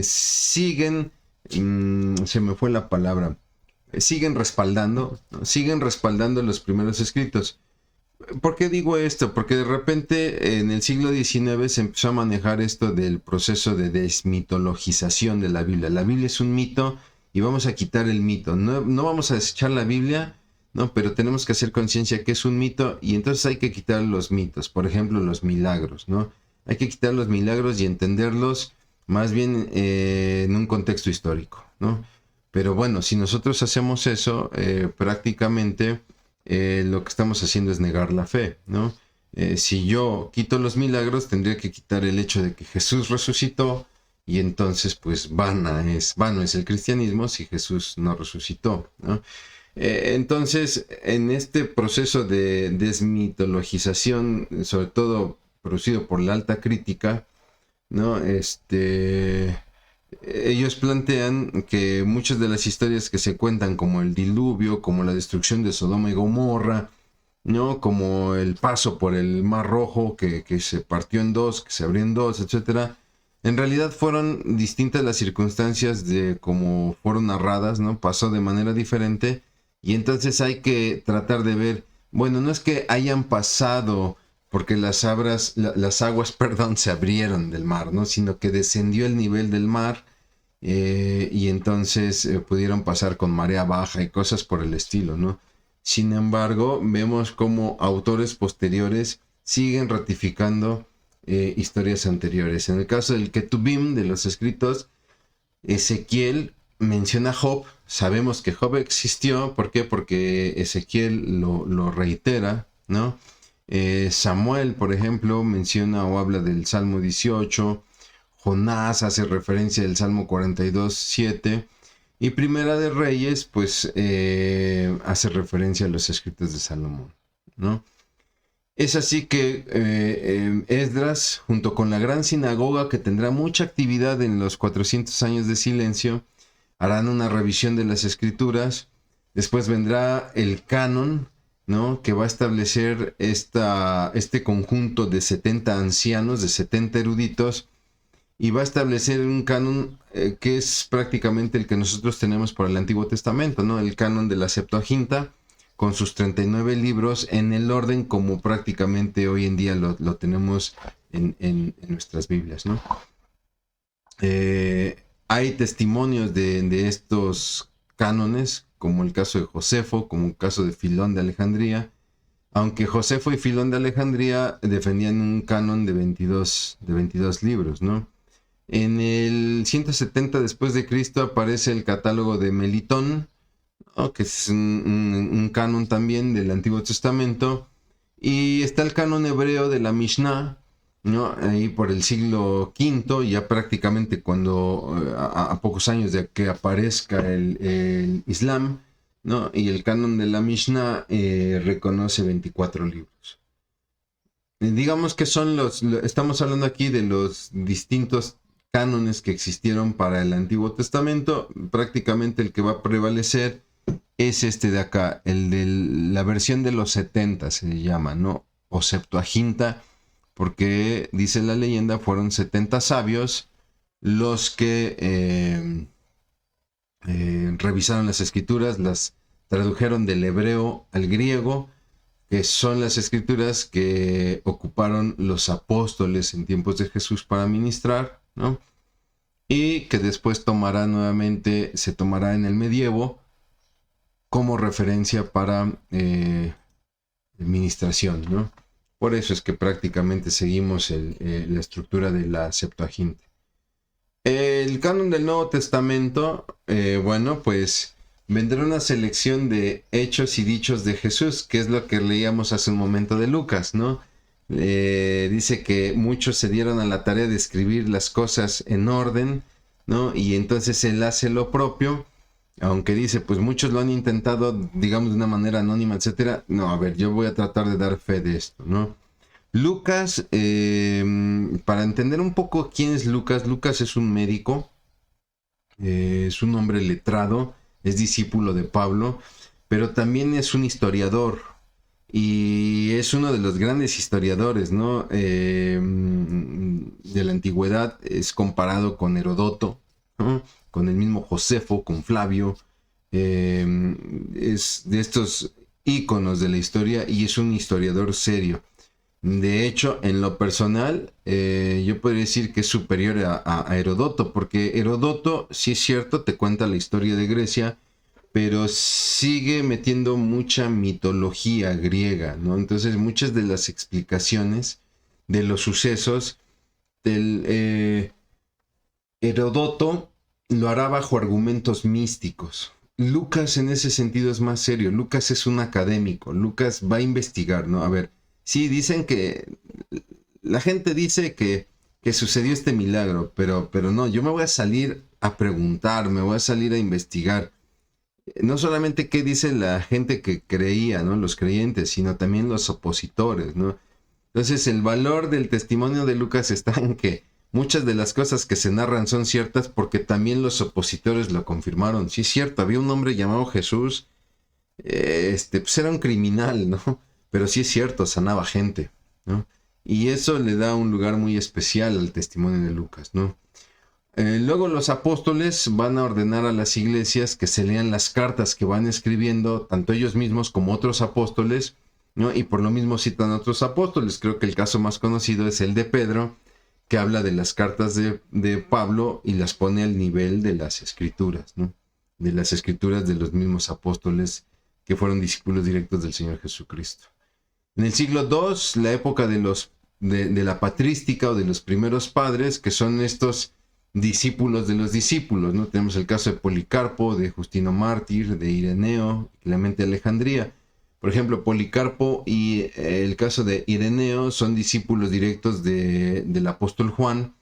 Siguen, se me fue la palabra, siguen respaldando, ¿no? Siguen respaldando los primeros escritos. ¿Por qué digo esto? Porque de repente en el siglo XIX se empezó a manejar esto del proceso de desmitologización de la Biblia. La Biblia es un mito y vamos a quitar el mito. No vamos a desechar la Biblia, ¿no? Pero tenemos que hacer conciencia que es un mito y entonces hay que quitar los mitos. Por ejemplo, los milagros, ¿no? Hay que quitar los milagros y entenderlos más bien en un contexto histórico, ¿no? Pero bueno, si nosotros hacemos eso, prácticamente lo que estamos haciendo es negar la fe, ¿no? Si yo quito los milagros, tendría que quitar el hecho de que Jesús resucitó y entonces pues vano es el cristianismo si Jesús no resucitó, ¿no? Entonces, en este proceso de desmitologización, sobre todo producido por la alta crítica, ¿no? Ellos plantean que muchas de las historias que se cuentan, como el diluvio, como la destrucción de Sodoma y Gomorra, ¿no? Como el paso por el Mar Rojo que se partió en dos, que se abrió en dos, etcétera. En realidad fueron distintas las circunstancias de cómo fueron narradas, ¿no? Pasó de manera diferente y entonces hay que tratar de ver, bueno, no es que hayan pasado porque las aguas, perdón, se abrieron del mar, ¿no? Sino que descendió el nivel del mar y entonces pudieron pasar con marea baja y cosas por el estilo, ¿no? Sin embargo, vemos como autores posteriores siguen ratificando historias anteriores. En el caso del Ketubim, de los escritos, Ezequiel menciona a Job. Sabemos que Job existió. ¿Por qué? Porque Ezequiel lo reitera, ¿no? Samuel, por ejemplo, menciona o habla del Salmo 18. Jonás hace referencia del Salmo 42:7. Y Primera de Reyes, pues hace referencia a los escritos de Salomón, ¿no? Es así que Esdras, junto con la gran sinagoga que tendrá mucha actividad en los 400 años de silencio, harán una revisión de las escrituras. Después vendrá el canon, ¿no? Que va a establecer este conjunto de 70 ancianos, de 70 eruditos, y va a establecer un canon que es prácticamente el que nosotros tenemos para el Antiguo Testamento, ¿no? El canon de la Septuaginta, con sus 39 libros, en el orden como prácticamente hoy en día lo tenemos en nuestras Biblias, ¿no? Hay testimonios de estos cánones, como el caso de Josefo, como el caso de Filón de Alejandría, aunque Josefo y Filón de Alejandría defendían un canon de 22 libros, ¿no? En el 170 después de Cristo aparece el catálogo de Melitón, ¿no? Que es un canon también del Antiguo Testamento, y está el canon hebreo de la Mishnah, ¿no? Ahí por el siglo V, ya prácticamente cuando a pocos años de que aparezca el Islam, ¿no? Y el canon de la Mishnah reconoce 24 libros. Digamos que estamos hablando aquí de los distintos cánones que existieron para el Antiguo Testamento. Prácticamente el que va a prevalecer es este de acá, el de la versión de los 70 se llama, ¿no? O Septuaginta, porque dice la leyenda, fueron 70 sabios los que revisaron las escrituras, las tradujeron del hebreo al griego, que son las escrituras que ocuparon los apóstoles en tiempos de Jesús para ministrar, ¿no? Y que después se tomará en el medievo como referencia para administración, ¿no? Por eso es que prácticamente seguimos la estructura de la Septuaginta. El canon del Nuevo Testamento, bueno, pues vendrá una selección de hechos y dichos de Jesús, que es lo que leíamos hace un momento de Lucas, ¿no? Dice que muchos se dieron a la tarea de escribir las cosas en orden, ¿no? Y entonces él hace lo propio, aunque dice, pues muchos lo han intentado, digamos, de una manera anónima, etcétera. No, a ver, yo voy a tratar de dar fe de esto, ¿no? Lucas, para entender un poco quién es Lucas, Lucas es un médico, es un hombre letrado, es discípulo de Pablo, pero también es un historiador y es uno de los grandes historiadores, ¿no? De la antigüedad. Es comparado con Herodoto, ¿no? Con el mismo Josefo, con Flavio. Es de estos íconos de la historia y es un historiador serio. De hecho, en lo personal, yo podría decir que es superior a Herodoto, porque Herodoto, sí es cierto, te cuenta la historia de Grecia, pero sigue metiendo mucha mitología griega, ¿no? Entonces, muchas de las explicaciones de los sucesos del Herodoto lo hará bajo argumentos místicos. Lucas en ese sentido es más serio. Lucas es un académico. Lucas va a investigar, ¿no? A ver, sí, dicen que la gente dice que sucedió este milagro, pero no, yo me voy a salir a preguntar, me voy a salir a investigar. No solamente qué dice la gente que creía, ¿no? Los creyentes, sino también los opositores, ¿no? Entonces el valor del testimonio de Lucas está en que muchas de las cosas que se narran son ciertas porque también los opositores lo confirmaron. Sí es cierto, había un hombre llamado Jesús, pues era un criminal, ¿no? Pero sí es cierto, sanaba gente, ¿no? Y eso le da un lugar muy especial al testimonio de Lucas, ¿no? Luego los apóstoles van a ordenar a las iglesias que se lean las cartas que van escribiendo, tanto ellos mismos como otros apóstoles, ¿no? Y por lo mismo citan a otros apóstoles. Creo que el caso más conocido es el de Pedro, que habla de las cartas de Pablo y las pone al nivel de las escrituras, ¿no? De las escrituras de los mismos apóstoles que fueron discípulos directos del Señor Jesucristo. En el siglo II, la época de la patrística o de los primeros padres, que son estos discípulos de los discípulos, ¿no? Tenemos el caso de Policarpo, de Justino Mártir, de Ireneo, Clemente de Alejandría. Por ejemplo, Policarpo y el caso de Ireneo son discípulos directos del apóstol Juan.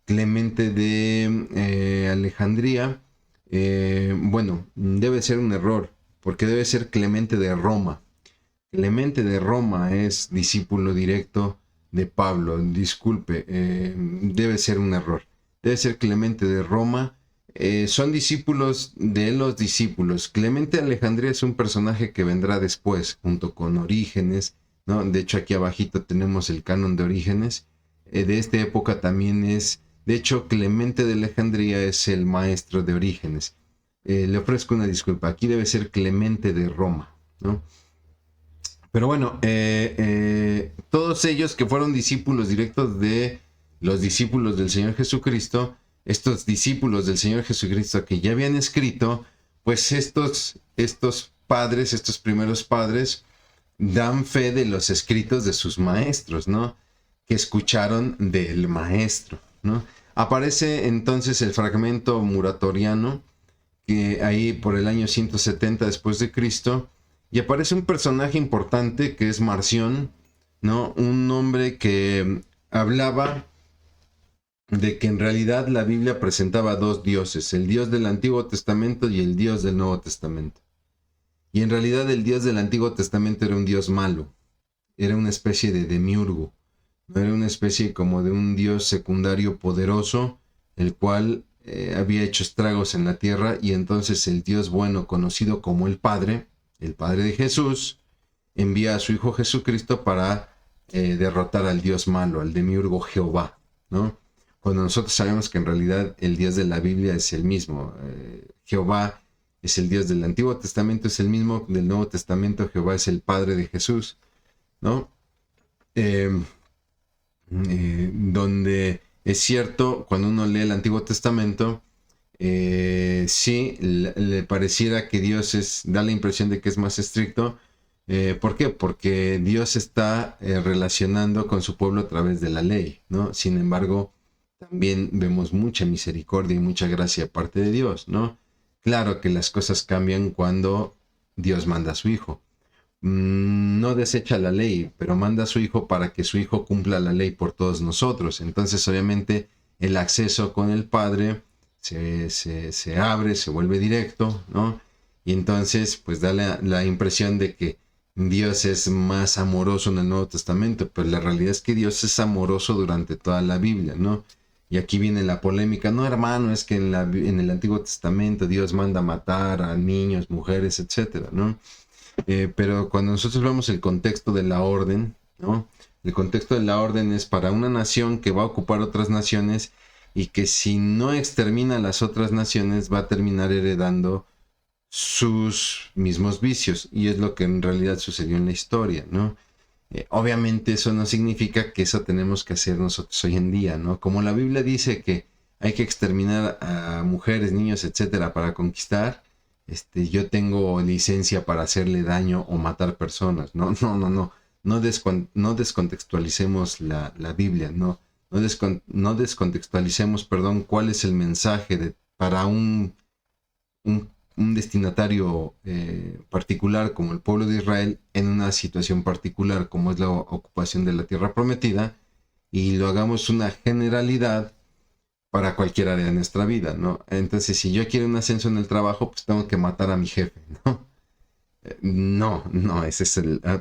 Clemente de Alejandría, bueno, debe ser un error, porque debe ser Clemente de Roma. Clemente de Roma es discípulo directo de Pablo. Disculpe, debe ser un error. Debe ser Clemente de Roma. Son discípulos de los discípulos. Clemente de Alejandría es un personaje que vendrá después, junto con Orígenes, ¿no? De hecho, aquí abajito tenemos el canon de Orígenes. De esta época también es... De hecho, Clemente de Alejandría es el maestro de Orígenes. Le ofrezco una disculpa. Aquí debe ser Clemente de Roma, ¿no? Pero bueno, todos ellos que fueron discípulos directos de los discípulos del Señor Jesucristo, estos discípulos del Señor Jesucristo que ya habían escrito, pues estos padres, estos primeros padres, dan fe de los escritos de sus maestros, ¿no? Que escucharon del maestro, ¿no? Aparece entonces el fragmento muratoriano, que ahí por el año 170 después de Cristo, y aparece un personaje importante que es Marción, ¿no? Un hombre que hablaba de que en realidad la Biblia presentaba dos dioses, el Dios del Antiguo Testamento y el Dios del Nuevo Testamento. Y en realidad el Dios del Antiguo Testamento era un Dios malo, era una especie de demiurgo, ¿no? Era una especie como de un Dios secundario poderoso, el cual había hecho estragos en la tierra, y entonces el Dios bueno, conocido como el Padre de Jesús, envía a su Hijo Jesucristo para derrotar al Dios malo, al demiurgo Jehová, ¿no? Cuando nosotros sabemos que en realidad el Dios de la Biblia es el mismo. Jehová es el Dios del Antiguo Testamento, es el mismo del Nuevo Testamento. Jehová es el Padre de Jesús, ¿no? Donde es cierto, cuando uno lee el Antiguo Testamento, sí, le pareciera que Dios da la impresión de que es más estricto. ¿Por qué? Porque Dios está relacionando con su pueblo a través de la ley, ¿no? Sin embargo, también vemos mucha misericordia y mucha gracia de parte de Dios, ¿no? Claro que las cosas cambian cuando Dios manda a su Hijo. No desecha la ley, pero manda a su Hijo para que su Hijo cumpla la ley por todos nosotros. Entonces, obviamente, el acceso con el Padre se abre, se vuelve directo, ¿no? Y entonces, pues da la impresión de que Dios es más amoroso en el Nuevo Testamento, pero la realidad es que Dios es amoroso durante toda la Biblia, ¿no? Y aquí viene la polémica. No, hermano, es que en el Antiguo Testamento Dios manda matar a niños, mujeres, etcétera, ¿no? Pero cuando nosotros vemos el contexto de la orden, ¿no? El contexto de la orden es para una nación que va a ocupar otras naciones y que si no extermina a las otras naciones va a terminar heredando sus mismos vicios, y es lo que en realidad sucedió en la historia, ¿no? Obviamente eso no significa que eso tenemos que hacer nosotros hoy en día, ¿no? Como la Biblia dice que hay que exterminar a mujeres, niños, etcétera, para conquistar, yo tengo licencia para hacerle daño o matar personas, ¿no? No descontextualicemos la Biblia, no descontextualicemos, perdón, cuál es el mensaje para un destinatario particular como el pueblo de Israel en una situación particular como es la ocupación de la tierra prometida, y lo hagamos una generalidad para cualquier área de nuestra vida, ¿no? Entonces, si yo quiero un ascenso en el trabajo, pues tengo que matar a mi jefe, ¿no? No, ese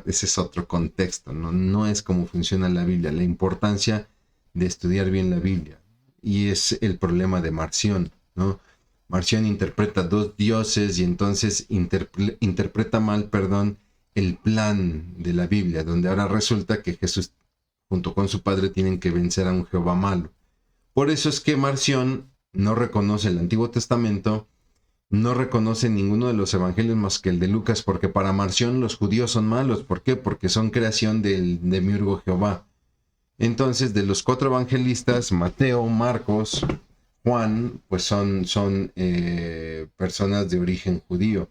es otro contexto, no es como funciona la Biblia, la importancia de estudiar bien la Biblia. y es el problema de Marción, ¿no? Marción interpreta dos dioses y entonces interpreta mal, el plan de la Biblia, donde ahora resulta que Jesús junto con su padre tienen que vencer a un Jehová malo. Por eso es que Marción no reconoce el Antiguo Testamento, no reconoce ninguno de los evangelios más que el de Lucas, porque para Marción los judíos son malos. ¿Por qué? Porque son creación del demiurgo Jehová. Entonces, de los 4 evangelistas, Mateo, Marcos, Juan, pues son personas de origen judío.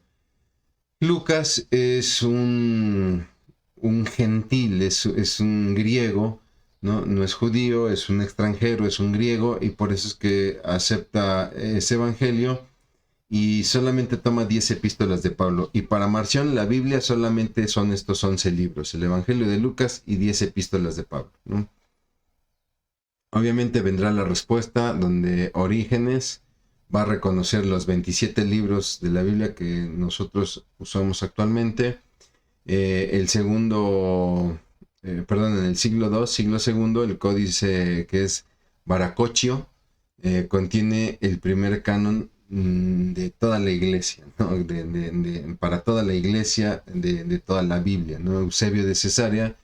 Lucas es un gentil, es un griego, ¿no? No es judío, es un extranjero, es un griego, y por eso es que acepta ese evangelio y solamente toma 10 epístolas de Pablo. Y para Marción, la Biblia solamente son estos 11 libros, el evangelio de Lucas y 10 epístolas de Pablo, ¿no? Obviamente vendrá la respuesta donde Orígenes va a reconocer los 27 libros de la Biblia que nosotros usamos actualmente. El segundo, en el siglo II, siglo II, el códice que es Baracocchio, contiene el primer canon de toda la iglesia, ¿no? Para toda la iglesia de toda la Biblia, ¿no? Eusebio de Cesarea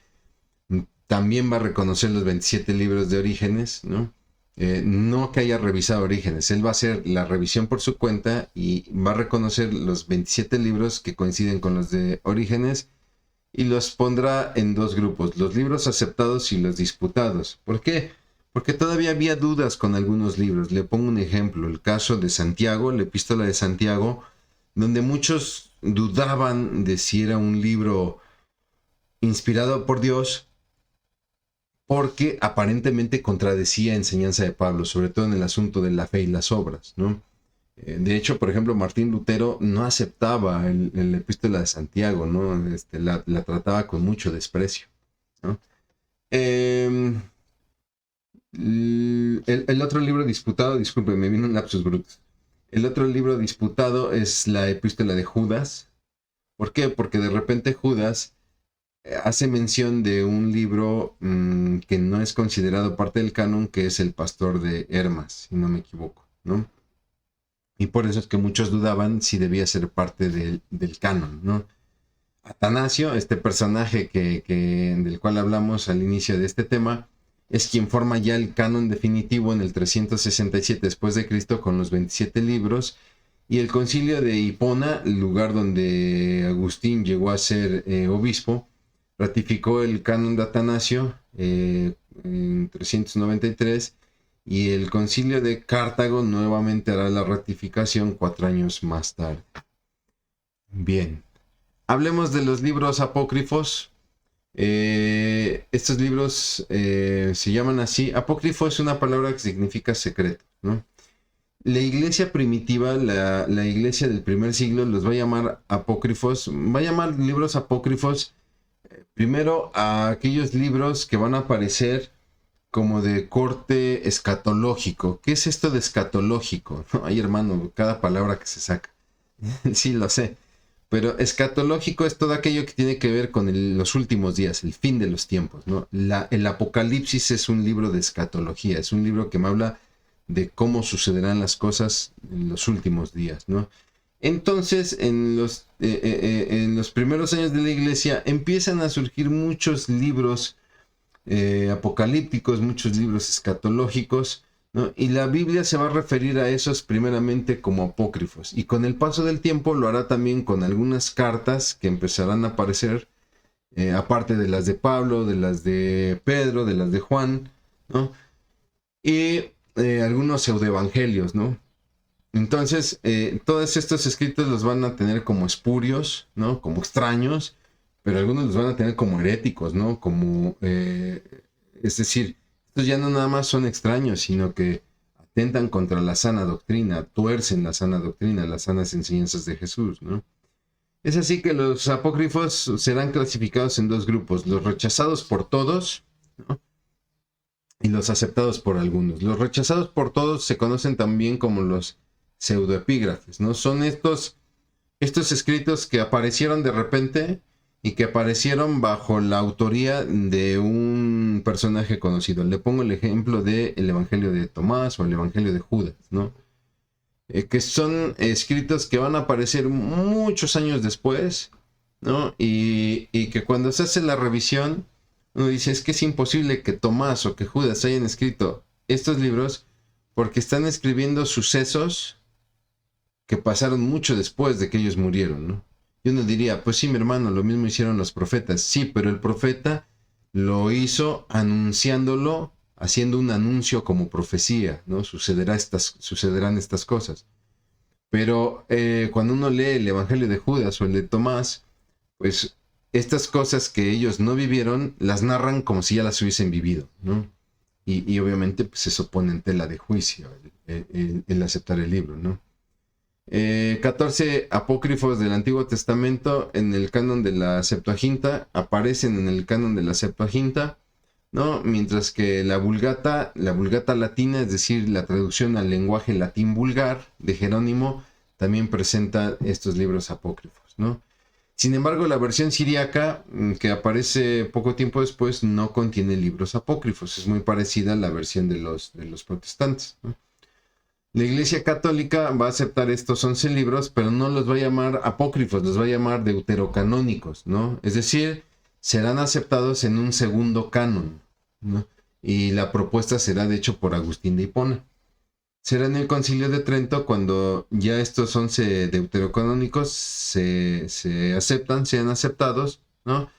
también va a reconocer los 27 libros de Orígenes, ¿no? No que haya revisado Orígenes, él va a hacer la revisión por su cuenta y va a reconocer los 27 libros que coinciden con los de Orígenes y los pondrá en 2 grupos, los libros aceptados y los disputados. ¿Por qué? Porque todavía había dudas con algunos libros. Le pongo un ejemplo, el caso de Santiago, la epístola de Santiago, donde muchos dudaban de si era un libro inspirado por Dios, porque aparentemente contradecía enseñanza de Pablo, sobre todo en el asunto de la fe y las obras, ¿no? De hecho, por ejemplo, Martín Lutero no aceptaba la epístola de Santiago, ¿no? La trataba con mucho desprecio, ¿no? El otro libro disputado, disculpe, me vino un lapsus brutus. El otro libro disputado es la epístola de Judas. ¿Por qué? Porque de repente Judas hace mención de un libro que no es considerado parte del canon, que es El Pastor de Hermas, si no me equivoco, ¿no? Y por eso es que muchos dudaban si debía ser parte del canon, ¿no? Atanasio, este personaje del cual hablamos al inicio de este tema, es quien forma ya el canon definitivo en el 367 después de Cristo con los 27 libros, y el concilio de Hipona, el lugar donde Agustín llegó a ser obispo, ratificó el canon de Atanasio en 393, y el concilio de Cartago nuevamente hará la ratificación 4 años más tarde. Bien, hablemos de los libros apócrifos. Estos libros se llaman así. Apócrifo es una palabra que significa secreto, ¿no? La iglesia primitiva, la iglesia del primer siglo, los va a llamar apócrifos. Va a llamar libros apócrifos primero a aquellos libros que van a aparecer como de corte escatológico. ¿Qué es esto de escatológico? Ay, hermano, cada palabra que se saca. Sí, lo sé. Pero escatológico es todo aquello que tiene que ver con los últimos días, el fin de los tiempos, ¿no? El Apocalipsis es un libro de escatología, es un libro que me habla de cómo sucederán las cosas en los últimos días, ¿no? Entonces, en los primeros años de la iglesia empiezan a surgir muchos libros apocalípticos, muchos libros escatológicos, ¿no? Y la Biblia se va a referir a esos primeramente como apócrifos, y con el paso del tiempo lo hará también con algunas cartas que empezarán a aparecer, aparte de las de Pablo, de las de Pedro, de las de Juan, ¿no? Y algunos pseudoevangelios, ¿no? Entonces, todos estos escritos los van a tener como espurios, ¿no? Como extraños, pero algunos los van a tener como heréticos, ¿no? Es decir, estos ya no nada más son extraños, sino que atentan contra la sana doctrina, tuercen la sana doctrina, las sanas enseñanzas de Jesús, ¿no? Es así que los apócrifos serán clasificados en 2 grupos, los rechazados por todos, ¿no? Y los aceptados por algunos. Los rechazados por todos se conocen también como los pseudoepígrafes, ¿no? Son estos escritos que aparecieron de repente y que aparecieron bajo la autoría de un personaje conocido. Le pongo el ejemplo del Evangelio de Tomás o el Evangelio de Judas, ¿no? Que son escritos que van a aparecer muchos años después, ¿no? Y que cuando se hace la revisión, uno dice, es que es imposible que Tomás o que Judas hayan escrito estos libros porque están escribiendo sucesos que pasaron mucho después de que ellos murieron, ¿no? Y uno diría, pues sí, mi hermano, lo mismo hicieron los profetas. Sí, pero el profeta lo hizo anunciándolo, haciendo un anuncio como profecía, ¿no? Sucederán estas cosas. Pero cuando uno lee el Evangelio de Judas o el de Tomás, pues estas cosas que ellos no vivieron, las narran como si ya las hubiesen vivido, ¿no? Y obviamente pues eso pone en tela de juicio el aceptar el libro, ¿no? 14 apócrifos del Antiguo Testamento en el canon de la Septuaginta aparecen en el canon de la Septuaginta, ¿no? Mientras que la Vulgata latina, es decir, la traducción al lenguaje latín vulgar de Jerónimo, también presenta estos libros apócrifos, ¿no? Sin embargo, la versión siríaca, que aparece poco tiempo después, no contiene libros apócrifos. Es muy parecida a la versión de los protestantes, ¿no? La Iglesia Católica va a aceptar estos 11 libros, pero no los va a llamar apócrifos, los va a llamar deuterocanónicos, ¿no? Es decir, serán aceptados en un segundo canon, ¿no? Y la propuesta será, de hecho, por Agustín de Hipona. Será en el Concilio de Trento cuando ya estos 11 deuterocanónicos se aceptan, sean aceptados, ¿no?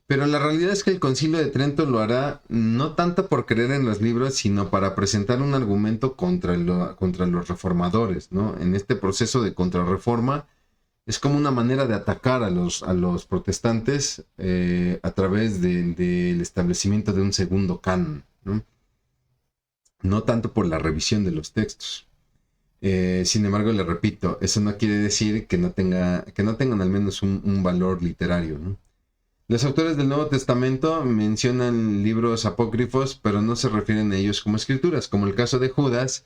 Pero la realidad es que el Concilio de Trento lo hará no tanto por creer en los libros, sino para presentar un argumento contra los reformadores, ¿no? En este proceso de contrarreforma es como una manera de atacar a los protestantes a través del establecimiento de un segundo canon, ¿no? No tanto por la revisión de los textos. Sin embargo, le repito, eso no quiere decir que no tengan al menos un valor literario, ¿no? Los autores del Nuevo Testamento mencionan libros apócrifos, pero no se refieren a ellos como escrituras, como el caso de Judas,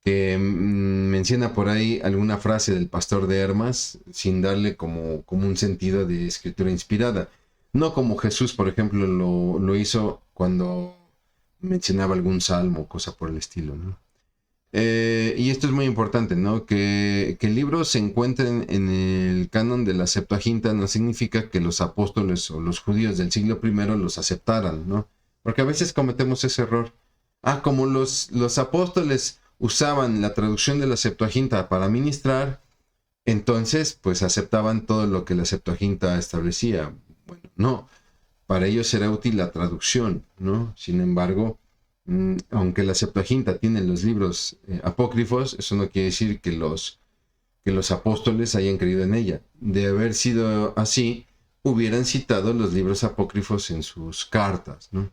que menciona por ahí alguna frase del pastor de Hermas, sin darle como un sentido de escritura inspirada. No como Jesús, por ejemplo, lo hizo cuando mencionaba algún salmo o cosa por el estilo, ¿no? Y esto es muy importante, ¿no? Que libros se encuentren en el canon de la Septuaginta no significa que los apóstoles o los judíos del siglo I los aceptaran, ¿no? Porque a veces cometemos ese error. Como los apóstoles usaban la traducción de la Septuaginta para ministrar, entonces pues aceptaban todo lo que la Septuaginta establecía. Bueno, no, para ellos era útil la traducción, ¿no? Sin embargo, aunque la Septuaginta tiene los libros apócrifos, eso no quiere decir que los apóstoles hayan creído en ella. De haber sido así, hubieran citado los libros apócrifos en sus cartas, ¿no?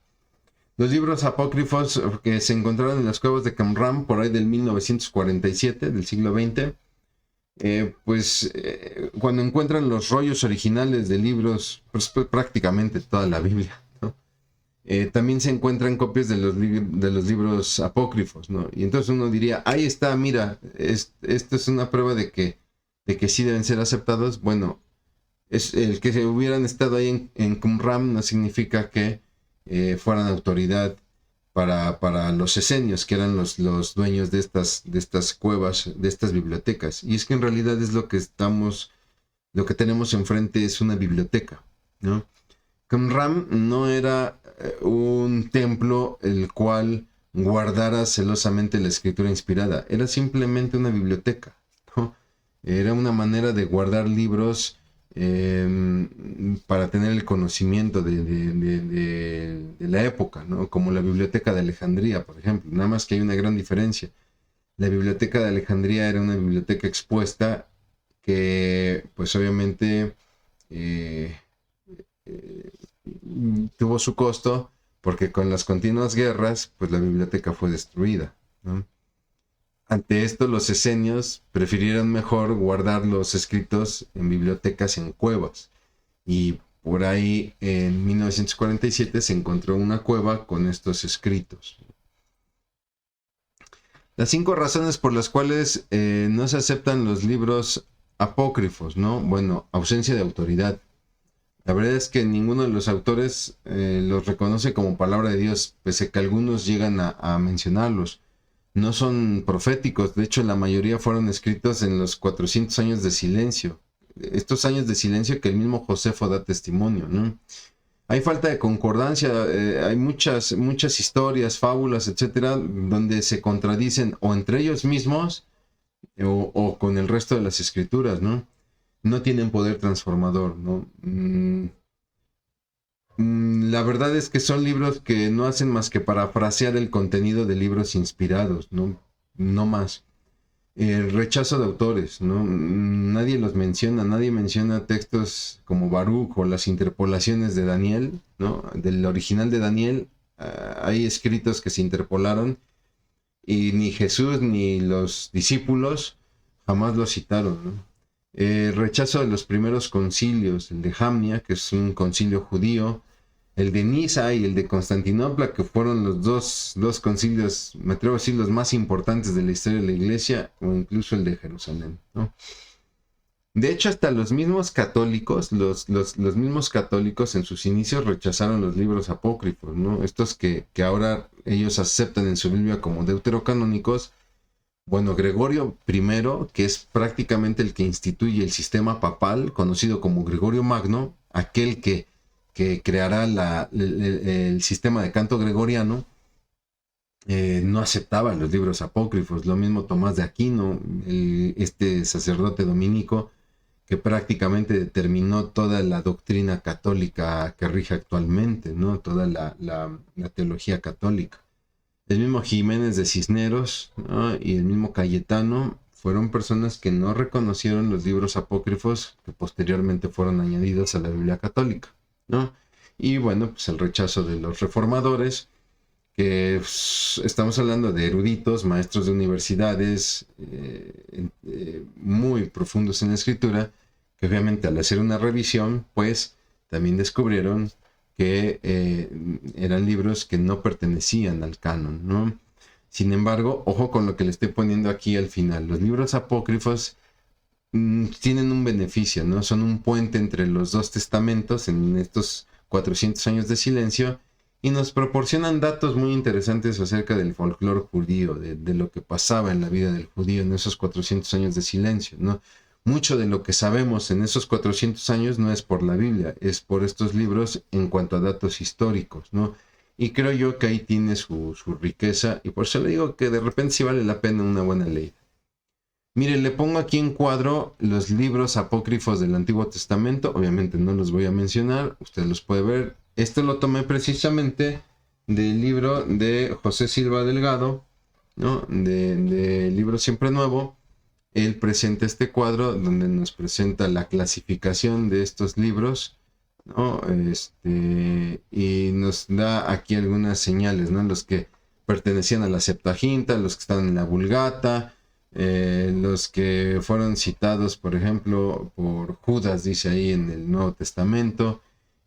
Los libros apócrifos que se encontraron en las cuevas de Qumran por ahí del 1947, del siglo XX, cuando encuentran los rollos originales de libros, pues prácticamente toda la Biblia, ¿no? También se encuentran copias de los libros apócrifos, ¿no? Y entonces uno diría, ahí está, mira, esto es una prueba de que sí deben ser aceptados. Bueno, el que se hubieran estado ahí en Qumran no significa que fueran autoridad para los esenios, que eran los dueños de estas cuevas, de estas bibliotecas. Y es que en realidad es lo que tenemos enfrente es una biblioteca, ¿no? Qumran no era un templo el cual guardara celosamente la escritura inspirada, era simplemente una biblioteca, ¿no? Era una manera de guardar libros para tener el conocimiento de la época, ¿no? Como la Biblioteca de Alejandría, por ejemplo. Nada más que hay una gran diferencia. La Biblioteca de Alejandría era una biblioteca expuesta que, pues obviamente, tuvo su costo porque con las continuas guerras, pues la biblioteca fue destruida, ¿no? Ante esto, los esenios prefirieron mejor guardar los escritos en bibliotecas en cuevas. Y por ahí, en 1947, se encontró una cueva con estos escritos. Las 5 razones por las cuales no se aceptan los libros apócrifos, ¿no? Bueno, ausencia de autoridad. La verdad es que ninguno de los autores los reconoce como palabra de Dios, pese a que algunos llegan a mencionarlos. No son proféticos, de hecho la mayoría fueron escritos en los 400 años de silencio. Estos años de silencio que el mismo Josefo da testimonio, ¿no? Hay falta de concordancia, hay muchas historias, fábulas, etcétera, donde se contradicen o entre ellos mismos o con el resto de las escrituras, ¿no? No tienen poder transformador, ¿no? La verdad es que son libros que no hacen más que parafrasear el contenido de libros inspirados, ¿no? No más. El rechazo de autores, ¿no? Nadie los menciona, nadie menciona textos como Baruch o las interpolaciones de Daniel, ¿no? Del original de Daniel, hay escritos que se interpolaron y ni Jesús ni los discípulos jamás los citaron, ¿no? Rechazo de los primeros concilios, el de Jamnia, que es un concilio judío, el de Niza y el de Constantinopla, que fueron los dos concilios, me atrevo a decir, los más importantes de la historia de la iglesia, o incluso el de Jerusalén, ¿no? De hecho, hasta los mismos católicos, los mismos católicos en sus inicios rechazaron los libros apócrifos, ¿no? Estos que ahora ellos aceptan en su Biblia como deuterocanónicos. Bueno, Gregorio I, que es prácticamente el que instituye el sistema papal, conocido como Gregorio Magno, aquel que creará el sistema de canto gregoriano, no aceptaba los libros apócrifos. Lo mismo Tomás de Aquino, este sacerdote dominico, que prácticamente determinó toda la doctrina católica que rige actualmente, ¿no? Toda la teología católica. El mismo Jiménez de Cisneros, ¿no? Y el mismo Cayetano fueron personas que no reconocieron los libros apócrifos que posteriormente fueron añadidos a la Biblia católica, ¿no? Y bueno, pues el rechazo de los reformadores, que estamos hablando de eruditos, maestros de universidades, muy profundos en la escritura, que obviamente al hacer una revisión, pues también descubrieron que eran libros que no pertenecían al canon, ¿no? Sin embargo, ojo con lo que le estoy poniendo aquí al final. Los libros apócrifos tienen un beneficio, ¿no? Son un puente entre los dos testamentos en estos 400 años de silencio y nos proporcionan datos muy interesantes acerca del folclore judío, de lo que pasaba en la vida del judío en esos 400 años de silencio, ¿no? Mucho de lo que sabemos en esos 400 años no es por la Biblia, es por estos libros en cuanto a datos históricos, ¿no? Y creo yo que ahí tiene su riqueza, y por eso le digo que de repente sí vale la pena una buena ley. Mire, le pongo aquí en cuadro los libros apócrifos del Antiguo Testamento. Obviamente no los voy a mencionar, usted los puede ver. Esto lo tomé precisamente del libro de José Silva Delgado, ¿no? De Libro Siempre Nuevo. Él presenta este cuadro donde nos presenta la clasificación de estos libros, ¿no? Y nos da aquí algunas señales, ¿no? Los que pertenecían a la Septuaginta, los que están en la Vulgata, los que fueron citados, por ejemplo, por Judas, dice ahí en el Nuevo Testamento,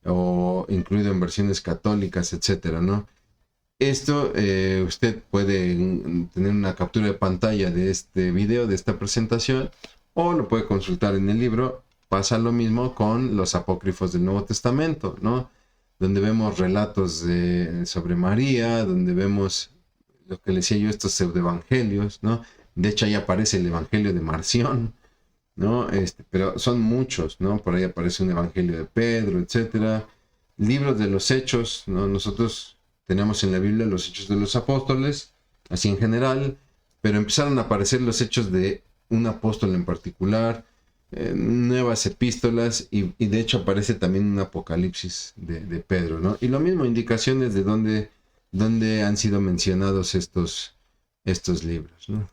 o incluido en versiones católicas, etcétera, ¿no? Esto usted puede tener una captura de pantalla de este video, de esta presentación, o lo puede consultar en el libro. Pasa lo mismo con los apócrifos del Nuevo Testamento, ¿no? Donde vemos relatos sobre María, donde vemos lo que le decía yo, estos pseudoevangelios, ¿no? De hecho ahí aparece el Evangelio de Marción, ¿no? Pero son muchos, ¿no? Por ahí aparece un Evangelio de Pedro, etcétera. Libros de los Hechos, ¿no? Nosotros tenemos en la Biblia los Hechos de los Apóstoles, así en general, pero empezaron a aparecer los hechos de un apóstol en particular, nuevas epístolas, y de hecho aparece también un Apocalipsis de Pedro, ¿no? Y lo mismo, indicaciones de dónde han sido mencionados estos libros, ¿no?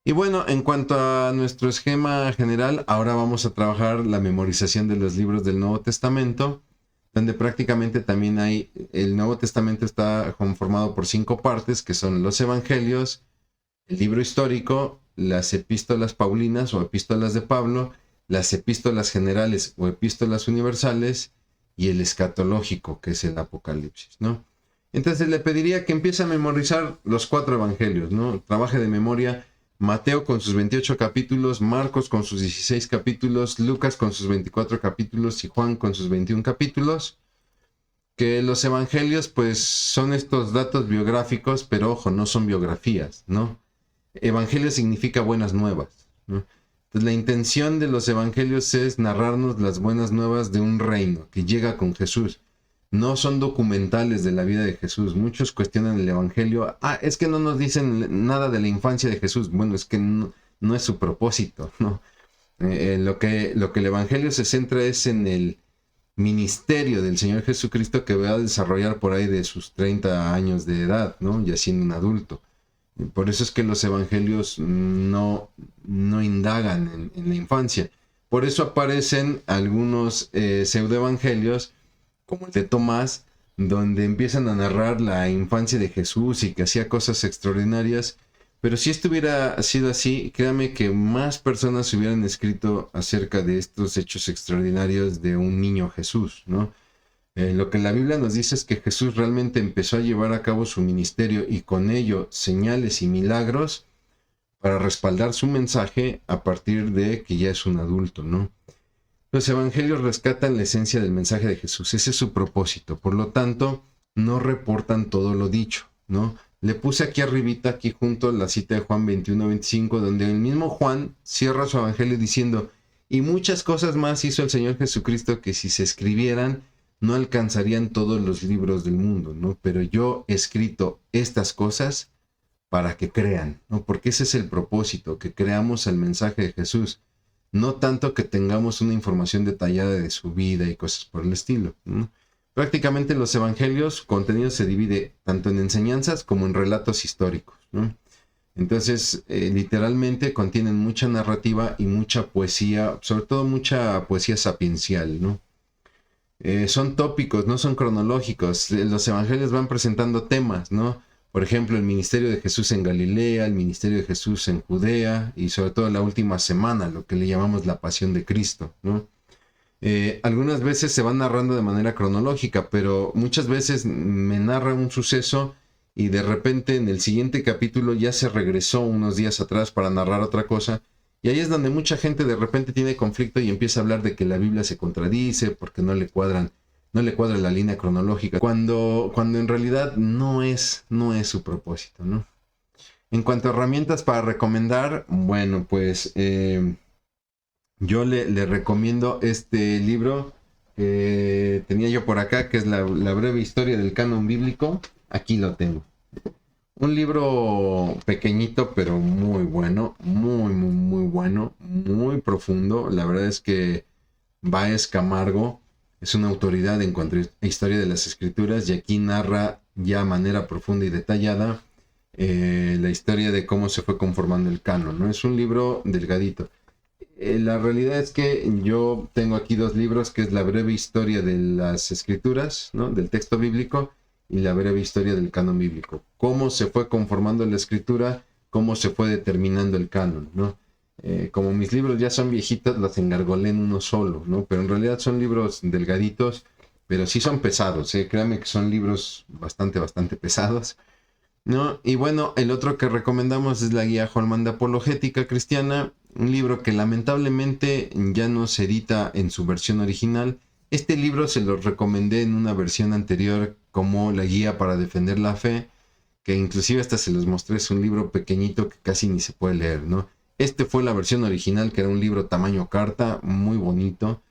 Y bueno, en cuanto a nuestro esquema general, ahora vamos a trabajar la memorización de los libros del Nuevo Testamento, donde prácticamente también el Nuevo Testamento está conformado por 5 partes, que son los Evangelios, el libro histórico, las epístolas paulinas o epístolas de Pablo, las epístolas generales o epístolas universales, y el escatológico, que es el Apocalipsis, ¿no? Entonces le pediría que empiece a memorizar los 4 evangelios, ¿no? Trabaje de memoria Mateo con sus 28 capítulos, Marcos con sus 16 capítulos, Lucas con sus 24 capítulos y Juan con sus 21 capítulos. Que los evangelios pues son estos datos biográficos, pero ojo, no son biografías, ¿no? Evangelio significa buenas nuevas, ¿no? Entonces la intención de los evangelios es narrarnos las buenas nuevas de un reino que llega con Jesús. No son documentales de la vida de Jesús. Muchos cuestionan el evangelio. Es que no nos dicen nada de la infancia de Jesús. Bueno, es que no es su propósito, ¿no? Lo que el evangelio se centra es en el ministerio del Señor Jesucristo que va a desarrollar por ahí de sus 30 años de edad, ¿no? Ya siendo un adulto. Por eso es que los evangelios no indagan en la infancia. Por eso aparecen algunos pseudoevangelios, como el de Tomás, donde empiezan a narrar la infancia de Jesús y que hacía cosas extraordinarias. Pero si esto hubiera sido así, créame que más personas hubieran escrito acerca de estos hechos extraordinarios de un niño Jesús, ¿no? Lo que la Biblia nos dice es que Jesús realmente empezó a llevar a cabo su ministerio y con ello señales y milagros para respaldar su mensaje a partir de que ya es un adulto, ¿no? Los evangelios rescatan la esencia del mensaje de Jesús, ese es su propósito, por lo tanto, no reportan todo lo dicho, ¿no? Le puse aquí arribita, aquí junto, la cita de Juan 21-25, donde el mismo Juan cierra su evangelio diciendo, y muchas cosas más hizo el Señor Jesucristo que si se escribieran, no alcanzarían todos los libros del mundo, ¿no? Pero yo he escrito estas cosas para que crean, ¿no? Porque ese es el propósito, que creamos el mensaje de Jesús. No tanto que tengamos una información detallada de su vida y cosas por el estilo, ¿no? Prácticamente los evangelios, su contenido se divide tanto en enseñanzas como en relatos históricos, ¿no? Entonces, literalmente contienen mucha narrativa y mucha poesía, sobre todo mucha poesía sapiencial, ¿no? Son tópicos, no son cronológicos. Los evangelios van presentando temas, ¿no? Por ejemplo, el ministerio de Jesús en Galilea, el ministerio de Jesús en Judea y sobre todo la última semana, lo que le llamamos la pasión de Cristo, ¿no? Algunas veces se van narrando de manera cronológica, pero muchas veces me narra un suceso y de repente en el siguiente capítulo ya se regresó unos días atrás para narrar otra cosa. Y ahí es donde mucha gente de repente tiene conflicto y empieza a hablar de que la Biblia se contradice porque no le cuadra la línea cronológica, cuando en realidad no es su propósito, ¿no? En cuanto a herramientas para recomendar, bueno, pues yo le recomiendo este libro que tenía yo por acá, que es la breve historia del canon bíblico. Aquí lo tengo. Un libro pequeñito, pero muy bueno, muy bueno, muy profundo. La verdad es que Báez Camargo es una autoridad en cuanto a historia de las escrituras y aquí narra ya de manera profunda y detallada la historia de cómo se fue conformando el canon, ¿no? Es un libro delgadito. La realidad es que yo tengo aquí dos libros, que es la breve historia de las escrituras, ¿no? Del texto bíblico, y la breve historia del canon bíblico. Cómo se fue conformando la escritura, cómo se fue determinando el canon, ¿no? Como mis libros ya son viejitos, los engargolé en uno solo, ¿no? Pero en realidad son libros delgaditos, pero sí son pesados, ¿eh? Créanme que son libros bastante pesados, ¿no? Y bueno, el otro que recomendamos es la guía Holman de Apologética Cristiana, un libro que lamentablemente ya no se edita en su versión original. Este libro se lo recomendé en una versión anterior como la guía para defender la fe, que inclusive hasta se los mostré, es un libro pequeñito que casi ni se puede leer, ¿no? Este fue la versión original, que era un libro tamaño carta, muy bonito,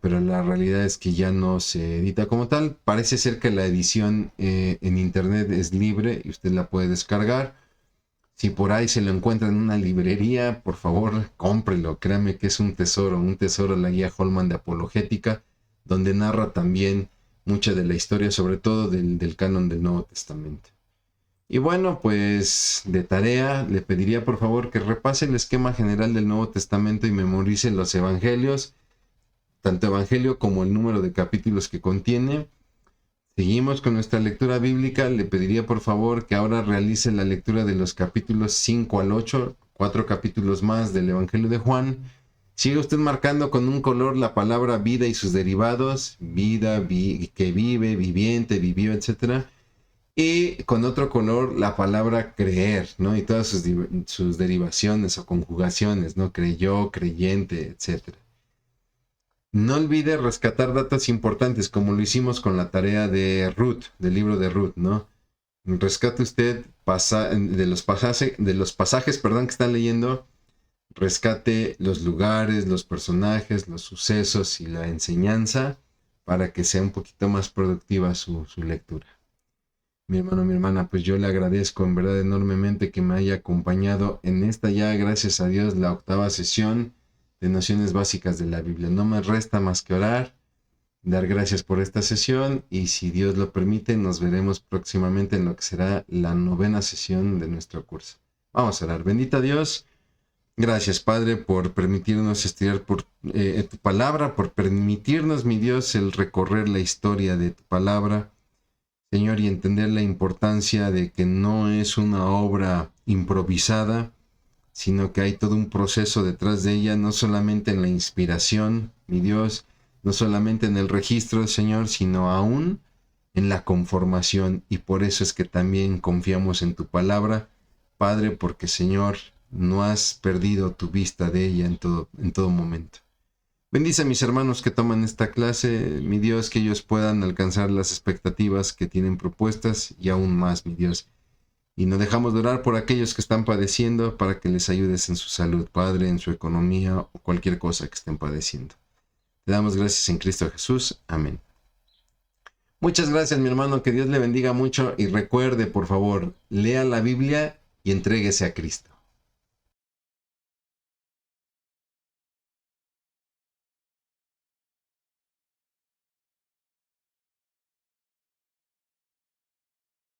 pero la realidad es que ya no se edita como tal. Parece ser que la edición en internet es libre y usted la puede descargar. Si por ahí se lo encuentra en una librería, por favor, cómprelo. Créame que es un tesoro la guía Holman de Apologética, donde narra también mucha de la historia, sobre todo del canon del Nuevo Testamento. Y bueno, pues de tarea le pediría por favor que repase el esquema general del Nuevo Testamento y memorice los evangelios, tanto evangelio como el número de capítulos que contiene. Seguimos con nuestra lectura bíblica. Le pediría por favor que ahora realice la lectura de los capítulos 5 al 8, 4 capítulos más del Evangelio de Juan. Sigue usted marcando con un color la palabra vida y sus derivados, vida, que vive, viviente, vivió, etc. Y con otro color la palabra creer, ¿no? Y todas sus derivaciones o conjugaciones, ¿no? Creyó, creyente, etc. No olvide rescatar datos importantes, como lo hicimos con la tarea de Ruth, del libro de Ruth, ¿no? Rescate usted de los pasajes, perdón, que está leyendo, rescate los lugares, los personajes, los sucesos y la enseñanza para que sea un poquito más productiva su lectura. Mi hermano, mi hermana, pues yo le agradezco en verdad enormemente que me haya acompañado en esta ya, gracias a Dios, la 8ª sesión de Nociones Básicas de la Biblia. No me resta más que orar, dar gracias por esta sesión y si Dios lo permite nos veremos próximamente en lo que será la 9ª sesión de nuestro curso. Vamos a orar. Bendito Dios, gracias Padre por permitirnos estudiar por tu palabra, por permitirnos, mi Dios, el recorrer la historia de tu palabra, Señor, y entender la importancia de que no es una obra improvisada, sino que hay todo un proceso detrás de ella, no solamente en la inspiración, mi Dios, no solamente en el registro, Señor, sino aún en la conformación. Y por eso es que también confiamos en tu palabra, Padre, porque, Señor, no has perdido tu vista de ella en todo momento. Bendice a mis hermanos que toman esta clase, mi Dios, que ellos puedan alcanzar las expectativas que tienen propuestas y aún más, mi Dios. Y no dejamos de orar por aquellos que están padeciendo para que les ayudes en su salud, Padre, en su economía o cualquier cosa que estén padeciendo. Te damos gracias en Cristo Jesús. Amén. Muchas gracias, mi hermano, que Dios le bendiga mucho y recuerde, por favor, lea la Biblia y entréguese a Cristo.